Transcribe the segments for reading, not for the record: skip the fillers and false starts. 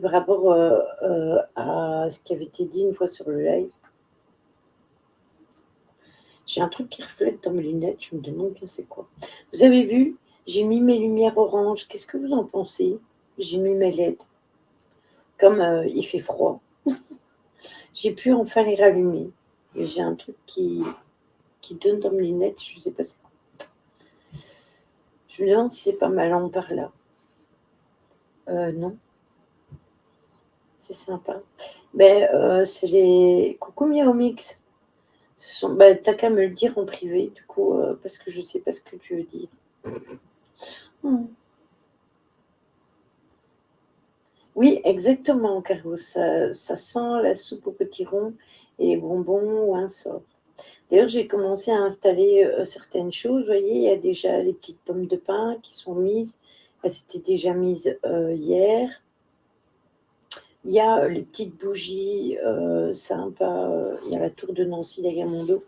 c'est par rapport à ce qui avait été dit une fois sur le live. J'ai un truc qui reflète dans mes lunettes, je me demande bien c'est quoi. Vous avez vu, j'ai mis mes lumières orange. Qu'est-ce que vous en pensez? J'ai mis mes LED. Comme il fait froid, j'ai pu enfin les rallumer. Et j'ai un truc qui donne dans mes lunettes, je ne sais pas c'est quoi. Je me demande si c'est pas ma lampe par là. Non. C'est sympa. Ben, c'est les Coucou Miao Mix. T'as qu'à me le dire en privé, du coup, parce que je ne sais pas ce que tu veux dire. Oui, exactement, Caro. Ça sent la soupe au potiron et les bonbons ou un sort. D'ailleurs, j'ai commencé à installer certaines choses. Vous voyez, il y a déjà les petites pommes de pin qui sont mises. Elles s'étaient déjà mises hier. Il y a les petites bougies sympas. Il y a la tour de Nancy, la Gamondo.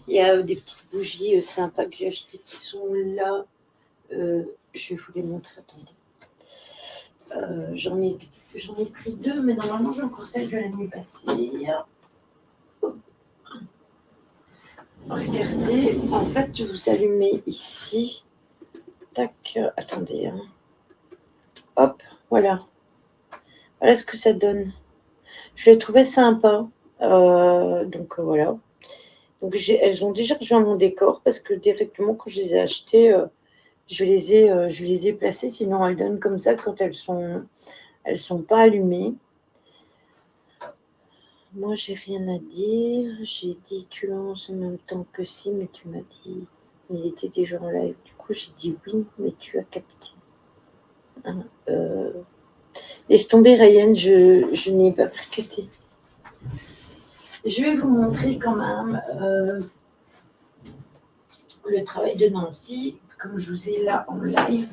Il y a des petites bougies sympas que j'ai achetées qui sont là. Je vais vous les montrer. Attendez. J'en ai pris 2, mais normalement, j'ai encore celle de la nuit passée. Regardez, en fait, vous allumez ici. Tac, attendez. Hein. Hop, voilà. Voilà ce que ça donne. Je l'ai trouvé sympa. Donc, voilà. Donc, elles ont déjà rejoint mon décor parce que directement, quand je les ai achetées, je les ai placées. Sinon, elles donnent comme ça quand elles sont pas allumées. Moi, j'ai rien à dire. J'ai dit, tu lances en même temps que si, mais tu m'as dit, il était déjà en live. Du coup, j'ai dit oui, mais tu as capté. Hein, laisse tomber, Ryan, je n'ai pas percuté. Je vais vous montrer quand même le travail de Nancy, comme je vous ai là en live.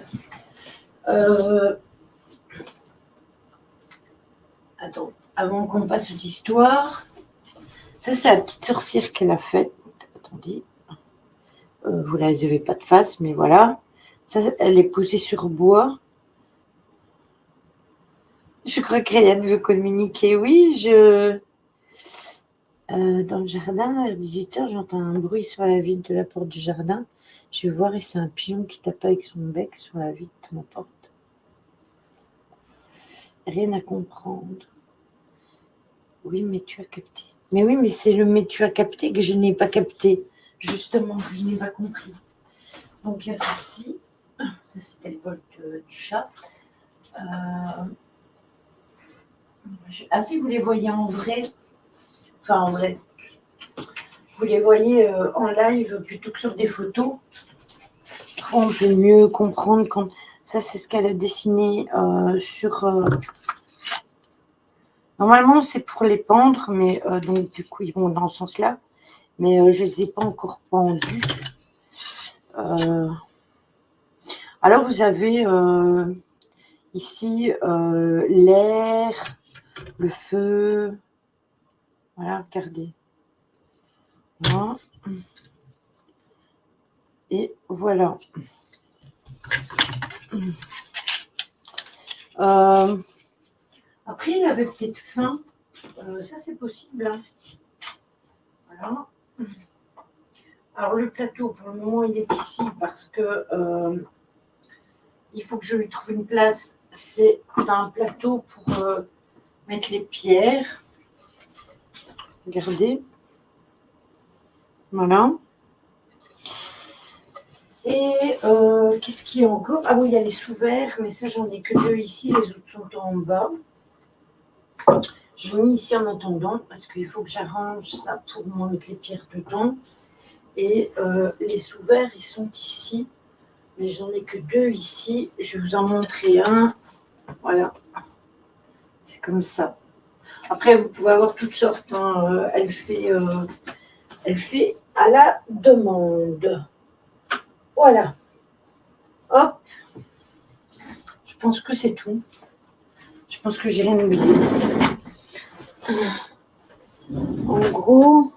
Attends, avant qu'on passe aux histoires. Ça, c'est la petite sorcière qu'elle a faite. Attendez. Vous ne la avez pas de face, mais voilà. Ça, elle est posée sur bois. Je crois que Ryan veut communiquer. Oui, dans le jardin, à 18h, j'entends un bruit sur la vitre de la porte du jardin. Je vais voir et c'est un pigeon qui tape avec son bec sur la vitre de ma porte. Rien à comprendre. Oui, mais tu as capté. Mais oui, mais c'est le mais tu as capté que je n'ai pas capté. Justement, que je n'ai pas compris. Donc, il y a ceci. Ça, c'était le bol du chat. Si vous les voyez en vrai, enfin en vrai, vous les voyez en live plutôt que sur des photos, on peut mieux comprendre quand... Ça, c'est ce qu'elle a dessiné sur... Normalement, c'est pour les pendre, mais donc du coup, ils vont dans ce sens-là. Mais je ne les ai pas encore pendus. Alors, vous avez ici l'air, le feu. Voilà, regardez. Voilà. Et voilà. Après, il avait peut-être faim. Ça, c'est possible. Hein. Voilà. Alors, le plateau, pour le moment, il est ici parce que il faut que je lui trouve une place. C'est un plateau pour mettre les pierres. Regardez. Voilà. Et qu'est-ce qu'il y a encore? Ah oui, il y a les sous-verts, mais ça, j'en ai que 2 ici. Les autres sont en bas. Je l'ai mis ici en attendant parce qu'il faut que j'arrange ça pour moi mettre les pierres dedans. Et les sous-verts, ils sont ici. Mais j'en ai que 2 ici. Je vais vous en montrer un. Voilà. C'est comme ça. Après, vous pouvez avoir toutes sortes. Hein. Elle fait à la demande. Voilà. Hop. Je pense que c'est tout. Je pense que j'ai rien oublié. En gros,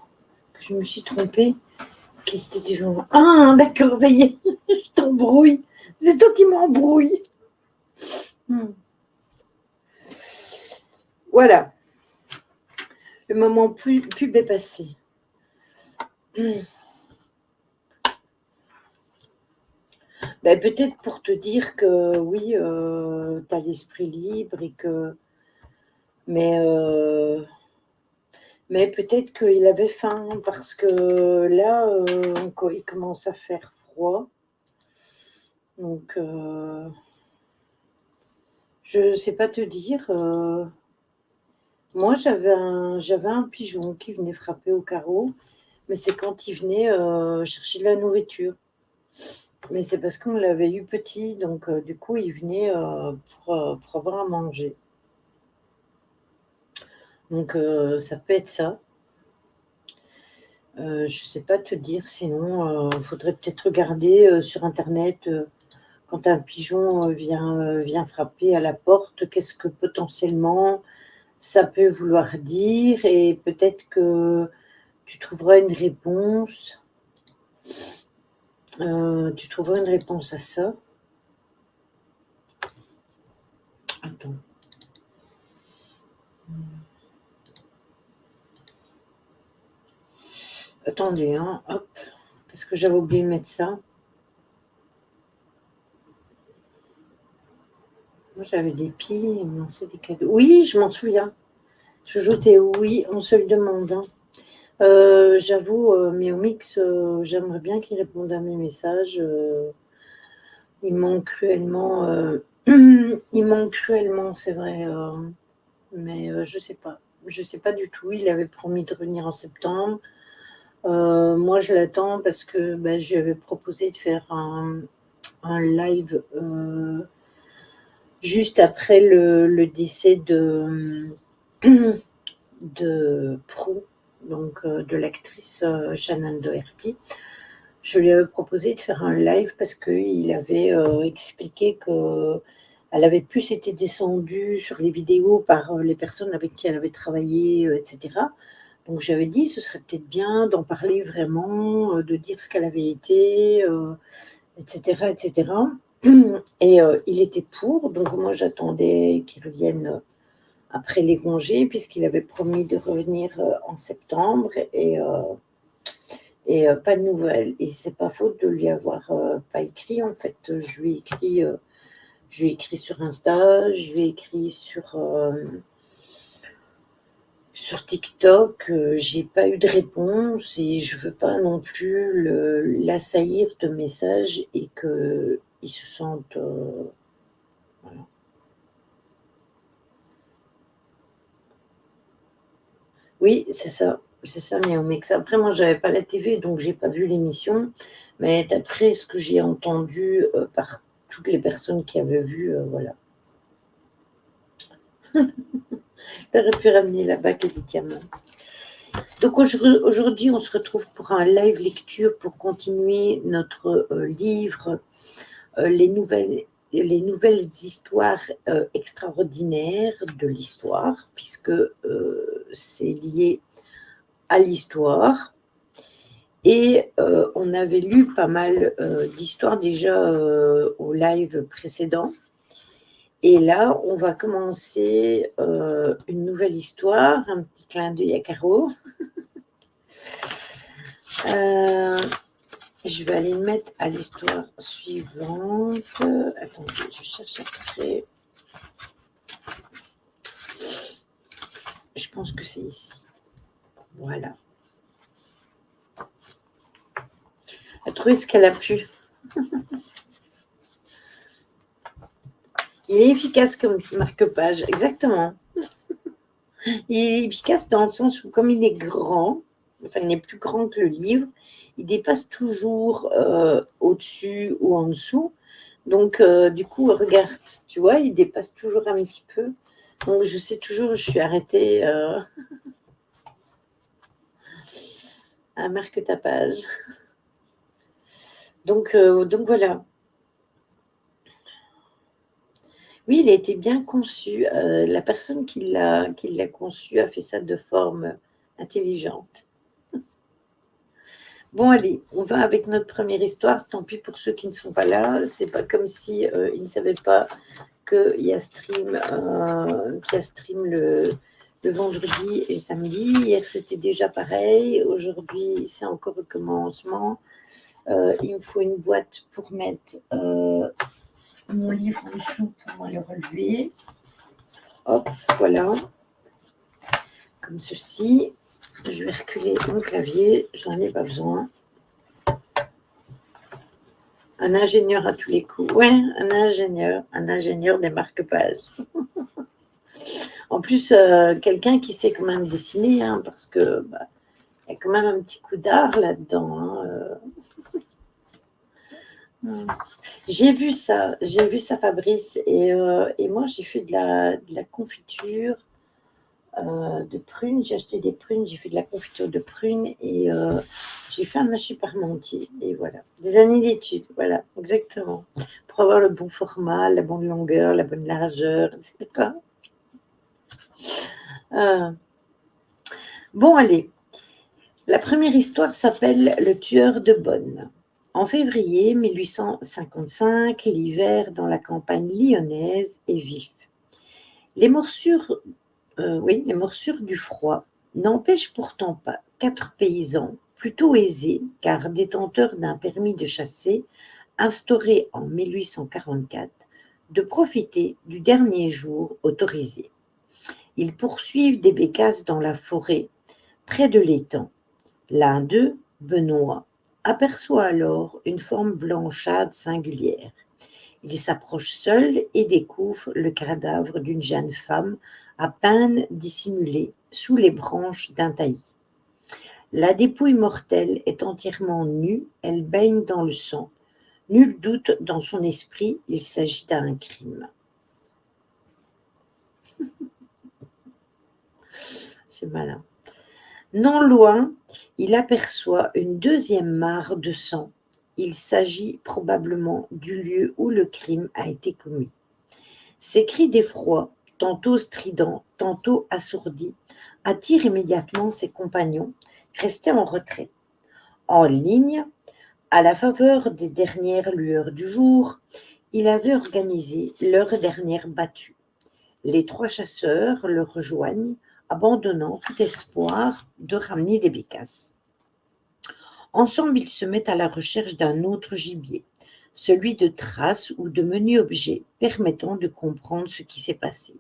je me suis trompée. Qu'est-ce que c'était déjà... Ah, d'accord, ça y est. Je t'embrouille. C'est toi qui m'embrouille. Voilà, le moment pub est passé. Ben, peut-être pour te dire que oui, tu as l'esprit libre et que. Mais, mais peut-être qu'il avait faim parce que là, il commence à faire froid. Donc, je ne sais pas te dire. Moi, j'avais un pigeon qui venait frapper au carreau, mais c'est quand il venait chercher de la nourriture. Mais c'est parce qu'on l'avait eu petit, donc du coup, il venait pour avoir à manger. Donc, ça peut être ça. Je ne sais pas te dire, sinon, il faudrait peut-être regarder sur Internet quand un pigeon vient frapper à la porte, qu'est-ce que potentiellement ça peut vouloir dire et peut-être que tu trouveras une réponse. Tu trouveras une réponse à ça. Attends. Attendez, hein, hop, parce que j'avais oublié de mettre ça. Moi, j'avais des piles, ils me lançaient des cadeaux. Oui, je m'en souviens. Jojo oui, on se le demande. Hein. J'avoue, Miomix, j'aimerais bien qu'il réponde à mes messages. Il manque cruellement, il manque cruellement, c'est vrai. Mais je sais pas. Je sais pas du tout. Il avait promis de revenir en septembre. Moi, je l'attends parce que je lui avais proposé de faire un live juste après le décès de Prue, donc de l'actrice Shannon Doherty. Je lui avais proposé de faire un live parce qu'il avait expliqué qu'elle avait plus été descendue sur les vidéos par les personnes avec qui elle avait travaillé, etc. Donc j'avais dit, ce serait peut-être bien d'en parler vraiment, de dire ce qu'elle avait été, etc., etc. Et il était pour, donc moi j'attendais qu'il revienne après les congés, puisqu'il avait promis de revenir en septembre, et pas de nouvelles. Et c'est pas faute de lui avoir pas écrit, en fait. Je lui ai écrit sur Insta, je lui ai écrit sur TikTok, j'ai pas eu de réponse et je veux pas non plus l'assaillir de messages et qu'il se sente. Voilà. Oui, c'est ça. C'est ça, Miaomix. Après, moi, j'avais pas la TV, donc j'ai pas vu l'émission. Mais d'après ce que j'ai entendu par toutes les personnes qui avaient vu, voilà. J'aurais pu ramener la bague et des diamants. Donc aujourd'hui, on se retrouve pour un live lecture pour continuer notre livre, les nouvelles histoires extraordinaires de l'histoire, puisque c'est lié à l'histoire. Et on avait lu pas mal d'histoires déjà au live précédent. Et là, on va commencer une nouvelle histoire, un petit clin d'œil à Caro. Je vais aller le mettre à l'histoire suivante. Attendez, je cherche après. Je pense que c'est ici. Voilà. Elle a trouvé ce qu'elle a pu. Il est efficace comme marque-page, exactement. Il est efficace dans le sens où, comme il est grand, enfin, il est plus grand que le livre, il dépasse toujours au-dessus ou en dessous. Donc, du coup, regarde, tu vois, il dépasse toujours un petit peu. Donc, je sais toujours, je suis arrêtée à marque ta page. Donc voilà. Oui, il a été bien conçu. La personne qui l'a conçu a fait ça de forme intelligente. Bon, allez, on va avec notre première histoire. Tant pis pour ceux qui ne sont pas là. C'est pas comme si ils ne savaient pas qu'il y a stream le vendredi et le samedi. Hier, c'était déjà pareil. Aujourd'hui, c'est encore le commencement. Il me faut une boîte pour mettre mon livre en dessous pour moi le relever. Hop, voilà. Comme ceci. Je vais reculer mon clavier. J'en ai pas besoin. Un ingénieur à tous les coups. Ouais, un ingénieur des marque-pages. En plus, quelqu'un qui sait quand même dessiner, hein, parce que y a quand même un petit coup d'art là-dedans. Hein. J'ai vu ça, Fabrice, et moi j'ai fait de la confiture de prunes. J'ai acheté des prunes, j'ai fait de la confiture de prunes et j'ai fait un hachis parmentier. Et voilà, des années d'études, voilà, exactement, pour avoir le bon format, la bonne longueur, la bonne largeur, etc. Bon, allez. La première histoire s'appelle Le tueur de bonnes. En février 1855, l'hiver dans la campagne lyonnaise est vif. Les morsures du froid n'empêchent pourtant pas 4 paysans, plutôt aisés, car détenteurs d'un permis de chasser, instauré en 1844, de profiter du dernier jour autorisé. Ils poursuivent des bécasses dans la forêt, près de l'étang. L'un d'eux, Benoît, aperçoit alors une forme blanchâtre singulière. Il s'approche seul et découvre le cadavre d'une jeune femme à peine dissimulée sous les branches d'un taillis. La dépouille mortelle est entièrement nue, elle baigne dans le sang. Nul doute dans son esprit, il s'agit d'un crime. C'est malin. Non loin, il aperçoit une deuxième mare de sang. Il s'agit probablement du lieu où le crime a été commis. Ces cris d'effroi, tantôt stridents, tantôt assourdis, attirent immédiatement ses compagnons, restés en retrait. En ligne, à la faveur des dernières lueurs du jour, il avait organisé leur dernière battue. Les 3 chasseurs le rejoignent, abandonnant tout espoir de ramener des bécasses. Ensemble, ils se mettent à la recherche d'un autre gibier, celui de traces ou de menus objets permettant de comprendre ce qui s'est passé.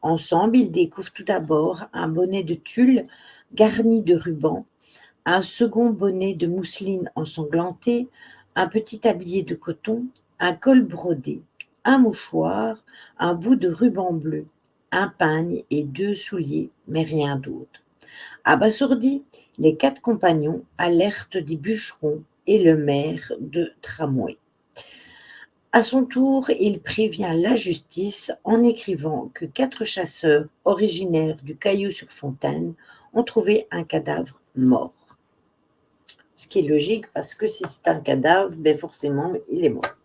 Ensemble, ils découvrent tout d'abord un bonnet de tulle garni de rubans, un second bonnet de mousseline ensanglantée, un petit tablier de coton, un col brodé, un mouchoir, un bout de ruban bleu, un pagne et 2 souliers, mais rien d'autre. Abasourdis, les 4 compagnons alertent des bûcherons et le maire de tramway. À son tour, il prévient la justice en écrivant que 4 chasseurs originaires du Caillou-sur-Fontaine ont trouvé un cadavre mort. Ce qui est logique parce que si c'est un cadavre, forcément, il est mort.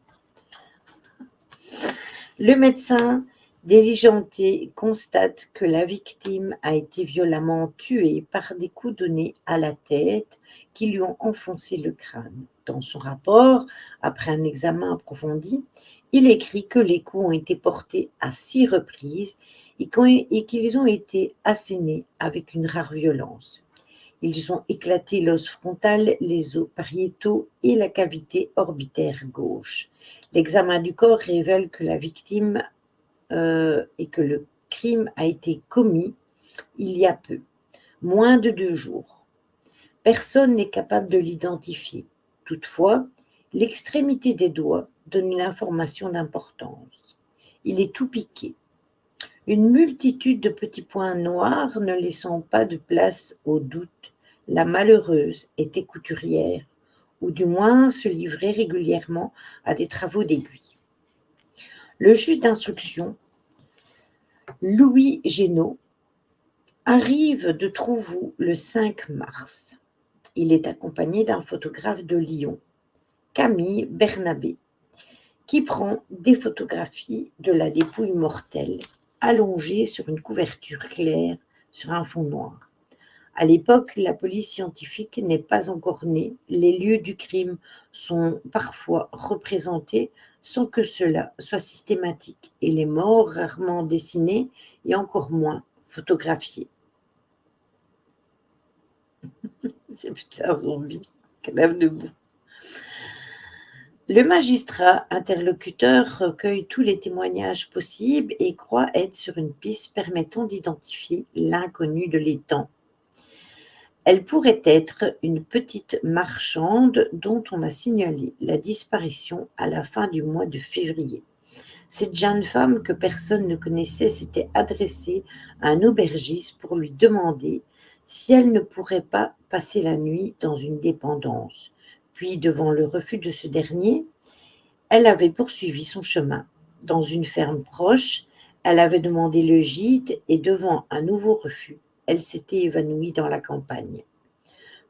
Le médecin diligenté constate que la victime a été violemment tuée par des coups donnés à la tête qui lui ont enfoncé le crâne. Dans son rapport, après un examen approfondi, il écrit que les coups ont été portés à 6 reprises et qu'ils ont été assénés avec une rare violence. Ils ont éclaté l'os frontal, les os pariétaux et la cavité orbitaire gauche. L'examen du corps révèle que la victime et que le crime a été commis il y a peu, moins de 2 jours. Personne n'est capable de l'identifier. Toutefois, l'extrémité des doigts donne une information d'importance. Il est tout piqué. Une multitude de petits points noirs ne laissant pas de place au doute, la malheureuse était couturière, ou du moins se livrait régulièrement à des travaux d'aiguille. Le juge d'instruction, Louis Génaud, arrive de Trouvoux le 5 mars. Il est accompagné d'un photographe de Lyon, Camille Bernabé, qui prend des photographies de la dépouille mortelle allongée sur une couverture claire sur un fond noir. À l'époque, la police scientifique n'est pas encore née. Les lieux du crime sont parfois représentés sans que cela soit systématique, et les morts rarement dessinés et encore moins photographiés. C'est putain un zombie, cadavre debout. Le magistrat interlocuteur recueille tous les témoignages possibles et croit être sur une piste permettant d'identifier l'inconnu de l'étang. Elle pourrait être une petite marchande dont on a signalé la disparition à la fin du mois de février. Cette jeune femme que personne ne connaissait s'était adressée à un aubergiste pour lui demander si elle ne pourrait pas passer la nuit dans une dépendance. Puis, devant le refus de ce dernier, elle avait poursuivi son chemin. Dans une ferme proche, elle avait demandé le gîte et devant un nouveau refus, elle s'était évanouie dans la campagne.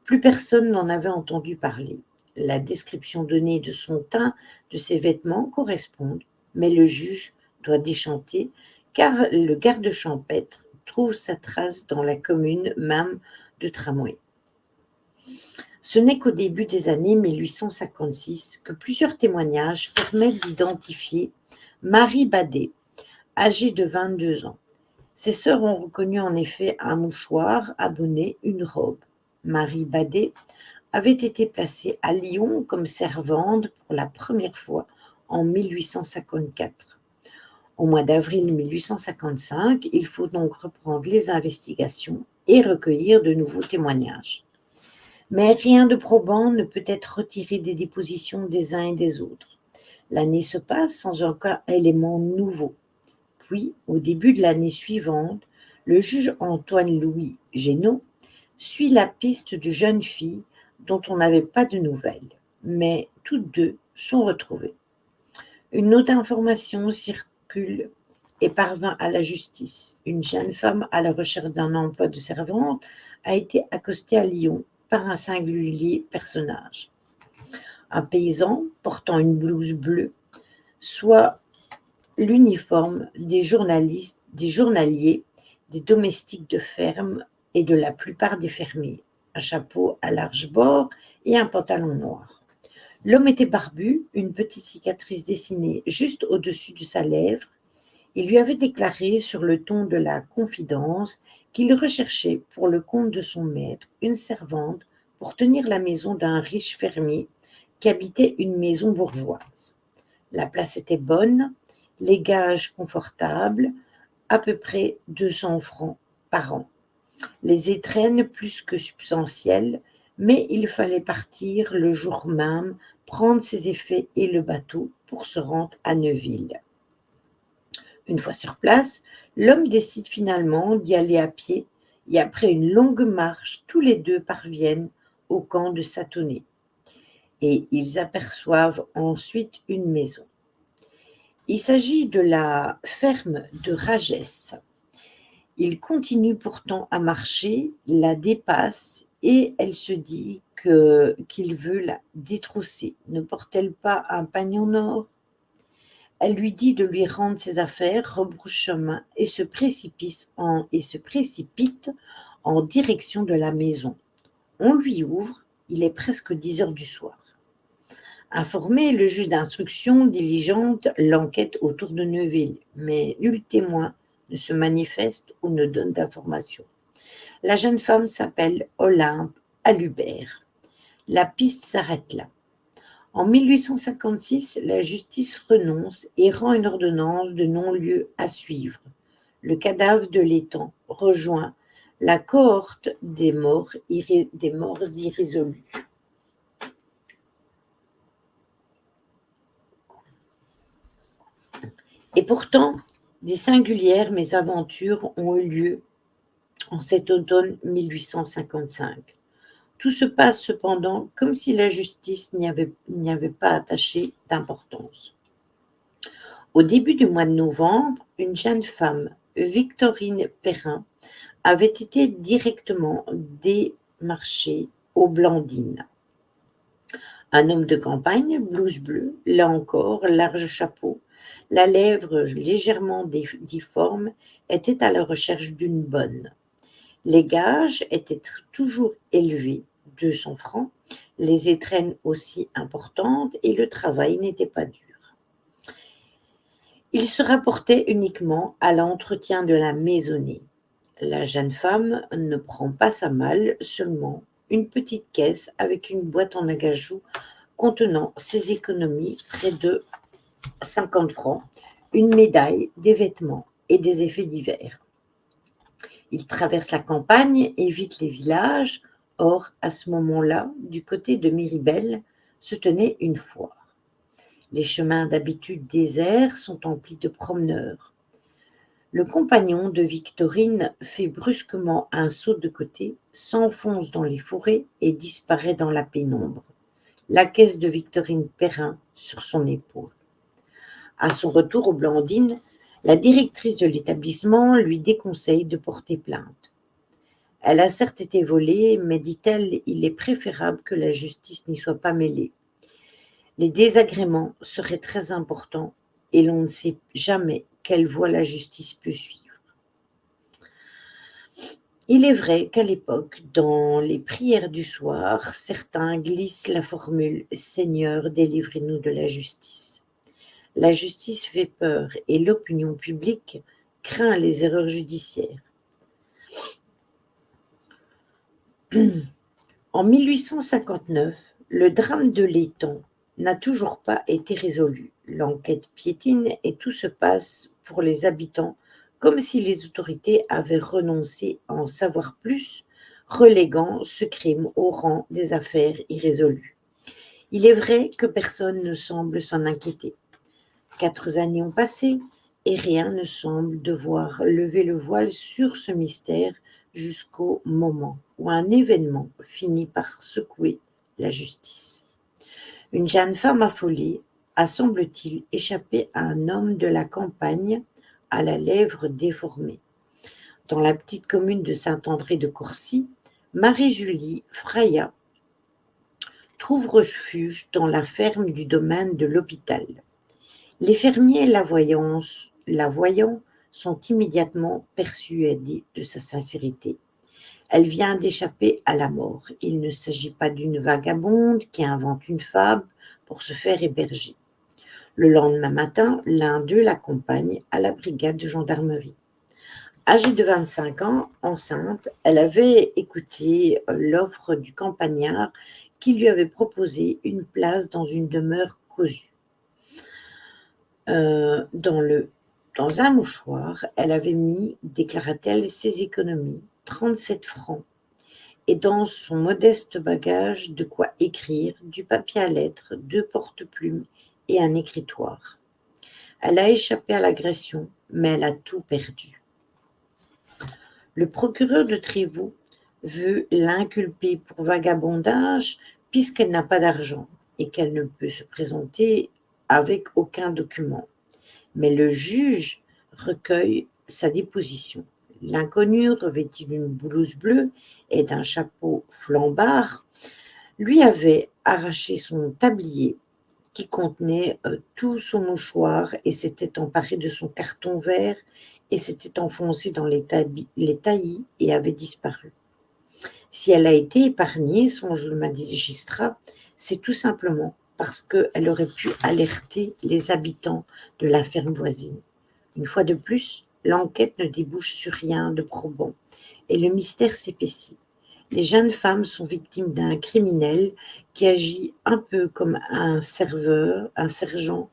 Plus personne n'en avait entendu parler. La description donnée de son teint, de ses vêtements correspond, mais le juge doit déchanter car le garde champêtre trouve sa trace dans la commune même de Tramway. Ce n'est qu'au début des années 1856 que plusieurs témoignages permettent d'identifier Marie Badet, âgée de 22 ans. Ses sœurs ont reconnu en effet un mouchoir, un bonnet, une robe. Marie Badet avait été placée à Lyon comme servante pour la première fois en 1854. Au mois d'avril 1855, il faut donc reprendre les investigations et recueillir de nouveaux témoignages. Mais rien de probant ne peut être retiré des dépositions des uns et des autres. L'année se passe sans aucun élément nouveau. Puis, au début de l'année suivante, le juge Antoine-Louis Génaud suit la piste de jeunes filles dont on n'avait pas de nouvelles, mais toutes deux sont retrouvées. Une autre information circule et parvint à la justice. Une jeune femme à la recherche d'un emploi de servante a été accostée à Lyon par un singulier personnage. Un paysan portant une blouse bleue, soit l'uniforme des journalistes, des journaliers, des domestiques de ferme et de la plupart des fermiers, un chapeau à large bord et un pantalon noir. L'homme était barbu, une petite cicatrice dessinée juste au-dessus de sa lèvre. Il lui avait déclaré sur le ton de la confidence qu'il recherchait pour le compte de son maître une servante pour tenir la maison d'un riche fermier qui habitait une maison bourgeoise. La place était bonne, les gages confortables, à peu près 200 francs par an. Les étrennes plus que substantielles, mais il fallait partir le jour même, prendre ses effets et le bateau pour se rendre à Neuville. Une fois sur place, l'homme décide finalement d'y aller à pied et après une longue marche, tous les deux parviennent au camp de Satonnet. Et ils aperçoivent ensuite une maison. Il s'agit de la ferme de Ragès. Il continue pourtant à marcher, la dépasse et elle se dit qu'il veut la détrousser. Ne porte-t-elle pas un panier en or? Elle lui dit de lui rendre ses affaires, rebrousse chemin et se précipite en direction de la maison. On lui ouvre, il est presque 10 heures du soir. Informé, le juge d'instruction diligente l'enquête autour de Neuville, mais nul témoin ne se manifeste ou ne donne d'informations. La jeune femme s'appelle Olympe Alubert. La piste s'arrête là. En 1856, la justice renonce et rend une ordonnance de non-lieu à suivre. Le cadavre de l'étang rejoint la cohorte des morts irrésolus. Et pourtant, des singulières mésaventures ont eu lieu en cet automne 1855. Tout se passe cependant comme si la justice n'y avait pas attaché d'importance. Au début du mois de novembre, une jeune femme, Victorine Perrin, avait été directement démarchée aux Blandines. Un homme de campagne, blouse bleue, là encore, large chapeau, la lèvre légèrement difforme, était à la recherche d'une bonne. Les gages étaient toujours élevés, 200 francs, les étrennes aussi importantes et le travail n'était pas dur. Il se rapportait uniquement à l'entretien de la maisonnée. La jeune femme ne prend pas sa malle, seulement une petite caisse avec une boîte en acajou contenant ses économies, près de 50 francs, une médaille, des vêtements et des effets divers. Il traverse la campagne, évite les villages. Or, à ce moment-là, du côté de Miribel, se tenait une foire. Les chemins d'habitude déserts sont emplis de promeneurs. Le compagnon de Victorine fait brusquement un saut de côté, s'enfonce dans les forêts et disparaît dans la pénombre, la caisse de Victorine Perrin sur son épaule. À son retour aux Blandines, la directrice de l'établissement lui déconseille de porter plainte. Elle a certes été volée, mais dit-elle, il est préférable que la justice n'y soit pas mêlée. Les désagréments seraient très importants et l'on ne sait jamais quelle voie la justice peut suivre. Il est vrai qu'à l'époque, dans les prières du soir, certains glissent la formule « Seigneur, délivrez-nous de la justice ». La justice fait peur et l'opinion publique craint les erreurs judiciaires. En 1859, le drame de l'étang n'a toujours pas été résolu. L'enquête piétine et tout se passe pour les habitants comme si les autorités avaient renoncé à en savoir plus, reléguant ce crime au rang des affaires irrésolues. Il est vrai que personne ne semble s'en inquiéter. 4 années ont passé et rien ne semble devoir lever le voile sur ce mystère jusqu'au moment où un événement finit par secouer la justice. Une jeune femme affolée a, semble-t-il, échappé à un homme de la campagne à la lèvre déformée. Dans la petite commune de Saint-André de Corcy, Marie-Julie Fraya trouve refuge dans la ferme du domaine de l'hôpital. Les fermiers la voyant sont immédiatement persuadés de sa sincérité. Elle vient d'échapper à la mort. Il ne s'agit pas d'une vagabonde qui invente une fable pour se faire héberger. Le lendemain matin, l'un d'eux l'accompagne à la brigade de gendarmerie. Âgée de 25 ans, enceinte, elle avait écouté l'offre du campagnard qui lui avait proposé une place dans une demeure cousue. Dans un mouchoir, elle avait mis, déclara-t-elle, ses économies, 37 francs, et dans son modeste bagage, de quoi écrire, du papier à lettres, 2 porte-plumes et un écritoire. Elle a échappé à l'agression, mais elle a tout perdu. Le procureur de Trévoux veut l'inculper pour vagabondage puisqu'elle n'a pas d'argent et qu'elle ne peut se présenter avec aucun document. Mais le juge recueille sa déposition. L'inconnu, revêtu d'une blouse bleue et d'un chapeau flambard, lui avait arraché son tablier qui contenait tout son mouchoir et s'était emparé de son carton vert et s'était enfoncé dans les taillis et avait disparu. Si elle a été épargnée, songe le magistrat, c'est tout simplement parce qu'elle aurait pu alerter les habitants de la ferme voisine. Une fois de plus, l'enquête ne débouche sur rien de probant et le mystère s'épaissit. Les jeunes femmes sont victimes d'un criminel qui agit un peu comme un sergent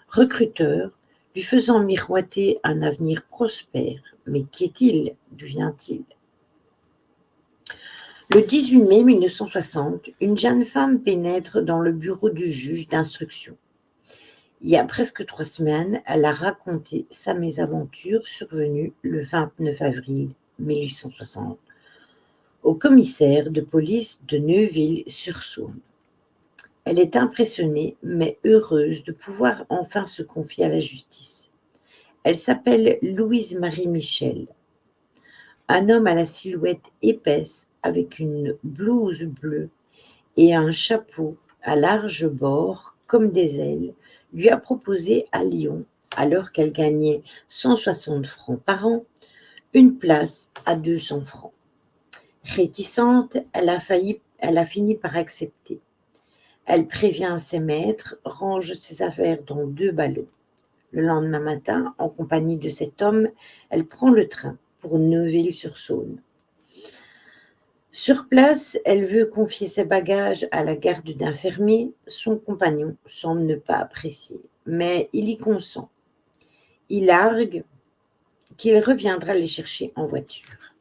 recruteur, lui faisant miroiter un avenir prospère. Mais qui est-il? D'où vient-il? Le 18 mai 1960, une jeune femme pénètre dans le bureau du juge d'instruction. Il y a presque 3 semaines, elle a raconté sa mésaventure survenue le 29 avril 1860 au commissaire de police de Neuville-sur-Saône. Elle est impressionnée, mais heureuse de pouvoir enfin se confier à la justice. Elle s'appelle Louise-Marie Michel. Un homme à la silhouette épaisse, avec une blouse bleue et un chapeau à larges bords comme des ailes, lui a proposé à Lyon, alors qu'elle gagnait 160 francs par an, une place à 200 francs. Réticente, elle a fini par accepter. Elle prévient ses maîtres, range ses affaires dans 2 ballots. Le lendemain matin, en compagnie de cet homme, elle prend le train pour Neuville-sur-Saône. Sur place, elle veut confier ses bagages à la garde d'un fermier. Son compagnon semble ne pas apprécier, mais il y consent. Il argue qu'il reviendra les chercher en voiture.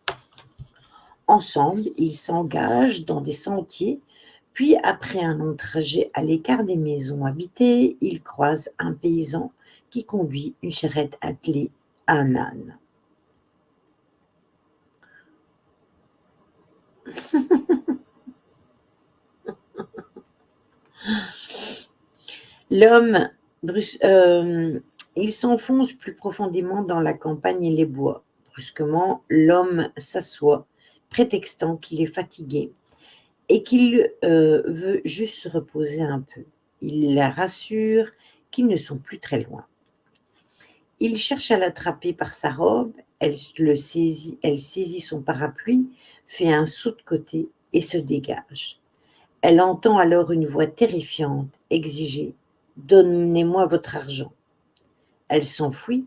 Ensemble, ils s'engagent dans des sentiers, puis après un long trajet à l'écart des maisons habitées, ils croisent un paysan qui conduit une charrette attelée à un âne. L'homme, il s'enfonce plus profondément dans la campagne et les bois. Brusquement, l'homme s'assoit, prétextant qu'il est fatigué et qu'il veut juste se reposer un peu. Il la rassure qu'ils ne sont plus très loin. Il cherche à l'attraper par sa robe, elle saisit son parapluie, fait un saut de côté et se dégage. Elle entend alors une voix terrifiante exiger « Donnez-moi votre argent ». Elle s'enfuit,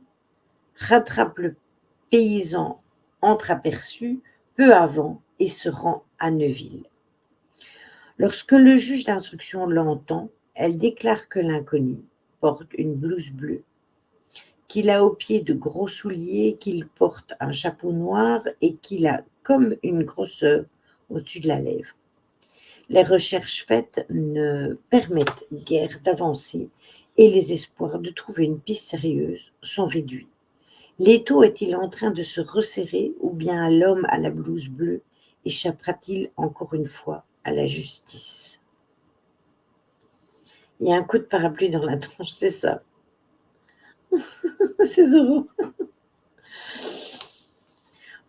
rattrape le paysan entreaperçu peu avant et se rend à Neuville. Lorsque le juge d'instruction l'entend, elle déclare que l'inconnu porte une blouse bleue, qu'il a aux pieds de gros souliers, qu'il porte un chapeau noir et qu'il a comme une grosseur au-dessus de la lèvre. Les recherches faites ne permettent guère d'avancer et les espoirs de trouver une piste sérieuse sont réduits. L'étau est-il en train de se resserrer ou bien l'homme à la blouse bleue échappera-t-il encore une fois à la justice? Il y a un coup de parapluie dans la tronche, c'est ça. C'est Zorro.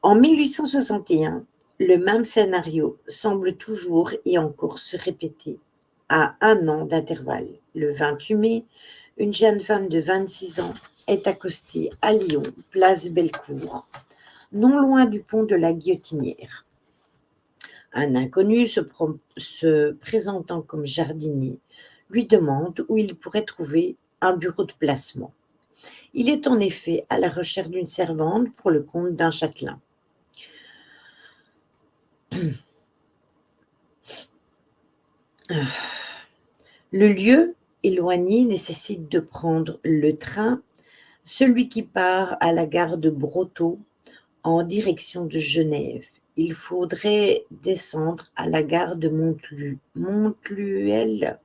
En 1861, le même scénario semble toujours et encore se répéter à 1 an d'intervalle. Le 28 mai, une jeune femme de 26 ans est accostée à Lyon, place Bellecour, non loin du pont de la Guillotinière. Un inconnu se présentant comme jardinier lui demande où il pourrait trouver un bureau de placement. Il est en effet à la recherche d'une servante pour le compte d'un châtelain. Le lieu éloigné nécessite de prendre le train, celui qui part à la gare de Brotteaux en direction de Genève. Il faudrait descendre à la gare de Montluel.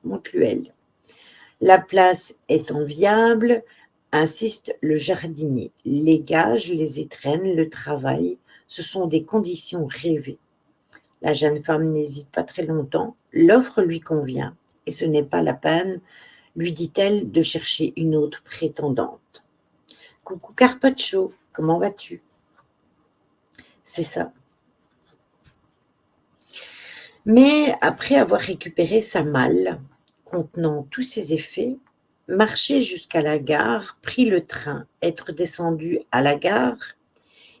La place est enviable, insiste le jardinier. Les gages, les étrennes, le travail, ce sont des conditions rêvées. La jeune femme n'hésite pas très longtemps, l'offre lui convient, et ce n'est pas la peine, lui dit-elle, de chercher une autre prétendante. « Coucou Carpaccio, comment vas-tu » C'est ça. Mais après avoir récupéré sa malle contenant tous ses effets, marché jusqu'à la gare, pris le train, être descendu à la gare,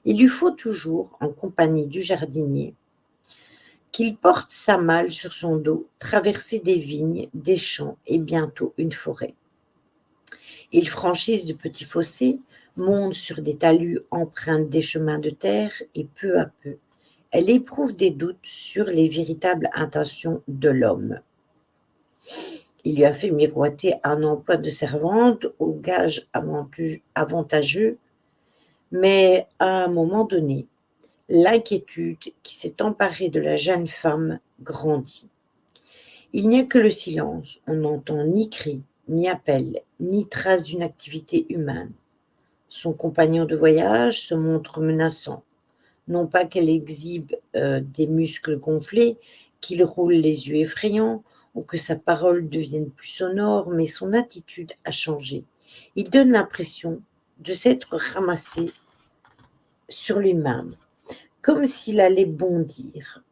il lui faut toujours, en compagnie du jardinier, qu'il porte sa malle sur son dos, traverser des vignes, des champs et bientôt une forêt. Ils franchissent de petits fossés, montent sur des talus, empruntent des chemins de terre et peu à peu, elle éprouve des doutes sur les véritables intentions de l'homme. Il lui a fait miroiter un emploi de servante aux gages avantageux, mais à un moment donné, l'inquiétude qui s'est emparée de la jeune femme grandit. Il n'y a que le silence, on n'entend ni cri, ni appel, ni trace d'une activité humaine. Son compagnon de voyage se montre menaçant. Non pas qu'elle exhibe des muscles gonflés, qu'il roule les yeux effrayants, ou que sa parole devienne plus sonore, mais son attitude a changé. Il donne l'impression de s'être ramassé sur lui-même, comme s'il allait bondir.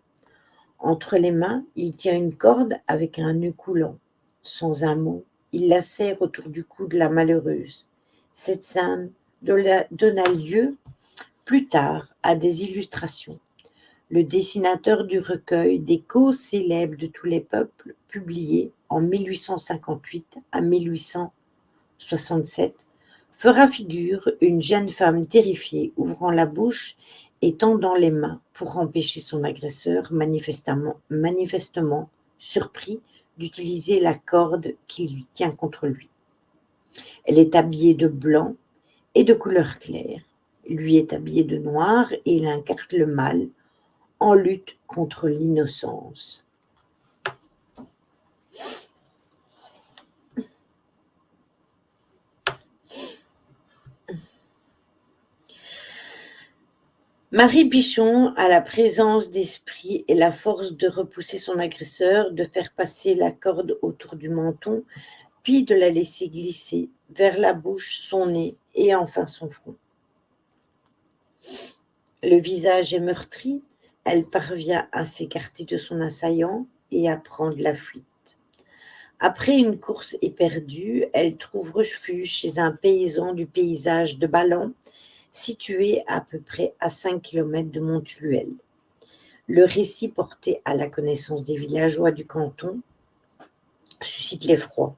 Entre les mains, il tient une corde avec un nœud coulant. Sans un mot, il la serre autour du cou de la malheureuse. Cette scène donna lieu, plus tard, à des illustrations. Le dessinateur du recueil des causes célèbres de tous les peuples, publié en 1858 à 1867, fera figure une jeune femme terrifiée, ouvrant la bouche et tendant les mains pour empêcher son agresseur, manifestement surpris d'utiliser la corde qui lui tient contre lui. Elle est habillée de blanc et de couleur claire. Lui est habillé de noir et il incarne le mal en lutte contre l'innocence. Marie Bichon a la présence d'esprit et la force de repousser son agresseur, de faire passer la corde autour du menton, puis de la laisser glisser vers la bouche, son nez et enfin son front. Le visage est meurtri, elle parvient à s'écarter de son assaillant et à prendre la fuite. Après une course éperdue, elle trouve refuge chez un paysan du paysage de Ballan, situé à peu près à 5 km de Montuluel. Le récit porté à la connaissance des villageois du canton suscite l'effroi.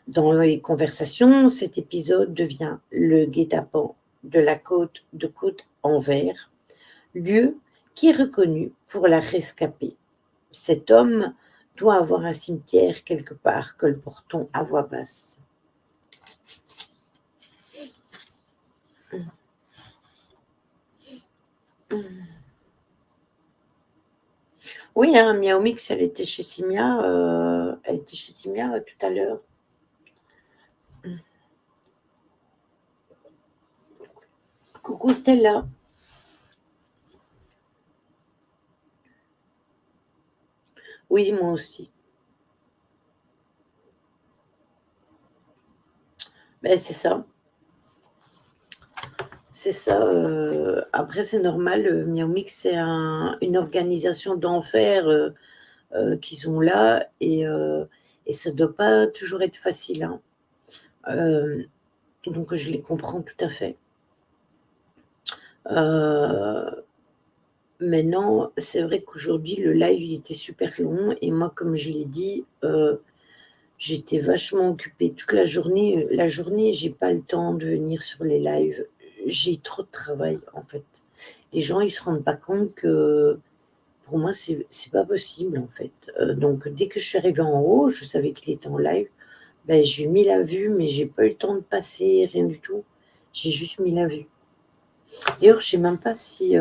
Dans les conversations, cet épisode devient le guet-apens de la côte de Côte-en-Vert, lieu qui est reconnu pour la rescapée. Cet homme doit avoir un cimetière quelque part, colportons à voix basse. Oui, hein, Miao Mix, elle était chez Simia, tout à l'heure. Coucou Stella. Oui, moi aussi. Ben, c'est ça. C'est ça. Après, c'est normal. Miao Mix, c'est une organisation d'enfer qu'ils ont là et ça ne doit pas toujours être facile. Hein. Donc, je les comprends tout à fait. Maintenant, c'est vrai qu'aujourd'hui, le live, il était super long et moi, comme je l'ai dit, j'étais vachement occupée toute la journée. La journée, j'ai pas le temps de venir sur les lives. J'ai trop de travail, en fait. Les gens, ils se rendent pas compte que pour moi, c'est pas possible, en fait. Donc, dès que je suis arrivée en haut, je savais qu'il était en live. Ben, j'ai mis la vue, mais j'ai pas eu le temps de passer, rien du tout. J'ai juste mis la vue. D'ailleurs, je sais même pas si...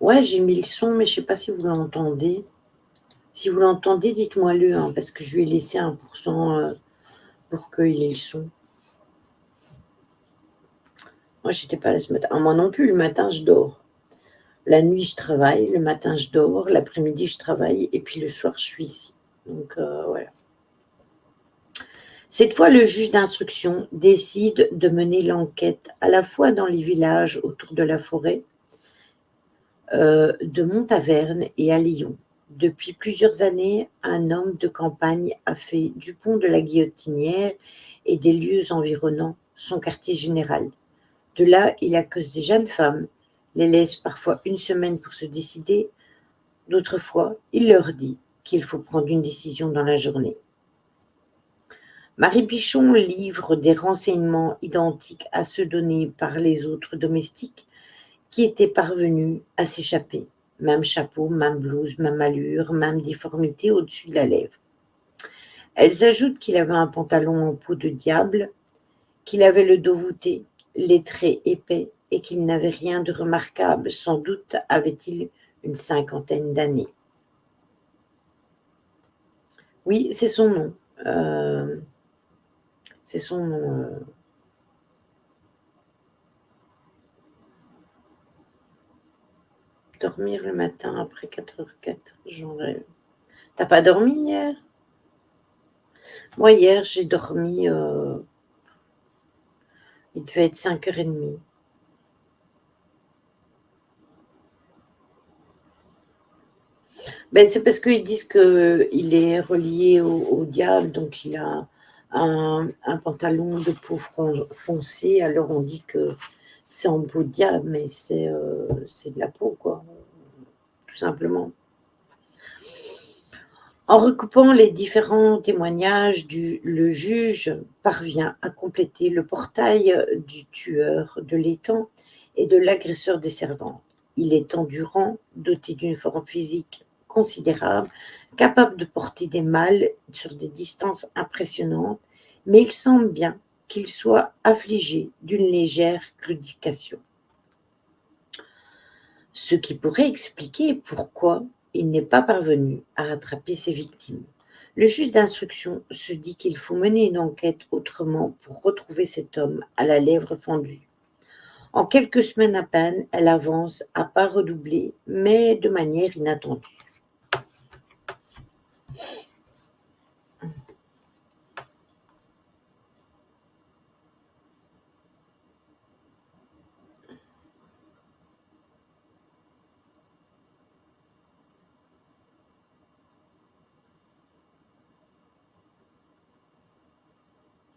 Ouais, j'ai mis le son, mais je sais pas si vous l'entendez. Si vous l'entendez, dites-moi-le, hein, parce que je lui ai laissé 1% pour qu'il ait le son. Moi, j'étais pas là ce matin. Ah, moi non plus, le matin, je dors. La nuit, je travaille. Le matin, je dors. L'après-midi, je travaille. Et puis le soir, je suis ici. Donc, voilà. Cette fois, le juge d'instruction décide de mener l'enquête à la fois dans les villages autour de la forêt, de Montaverne et à Lyon. Depuis plusieurs années, un homme de campagne a fait du pont de la Guillotinière et des lieux environnants son quartier général. De là, il accuse des jeunes femmes, les laisse parfois une semaine pour se décider. D'autres fois, il leur dit qu'il faut prendre une décision dans la journée. Marie Pichon livre des renseignements identiques à ceux donnés par les autres domestiques qui étaient parvenus à s'échapper. Même chapeau, même blouse, même allure, même difformité au-dessus de la lèvre. Elles ajoutent qu'il avait un pantalon en peau de diable, qu'il avait le dos voûté, les traits épais et qu'il n'avait rien de remarquable. Sans doute avait-il une 50aine d'années. Oui, c'est son nom. C'est son nom. Dormir le matin après 4h04, j'en rêve. T'as pas dormi hier? Moi, hier, j'ai dormi, il devait être 5h30. Ben, c'est parce qu'ils disent qu'il est relié au diable, donc il a un pantalon de peau foncé. Alors on dit que c'est en peau de diable, mais c'est de la peau, quoi, tout simplement. En recoupant les différents témoignages, le juge parvient à compléter le portail du tueur de l'étang et de l'agresseur des servantes. Il est endurant, doté d'une forme physique considérable, capable de porter des malles sur des distances impressionnantes, mais il semble bien qu'il soit affligé d'une légère claudication. Ce qui pourrait expliquer pourquoi il n'est pas parvenu à rattraper ses victimes. Le juge d'instruction se dit qu'il faut mener une enquête autrement pour retrouver cet homme à la lèvre fendue. En quelques semaines à peine, elle avance à pas redoublés, mais de manière inattendue.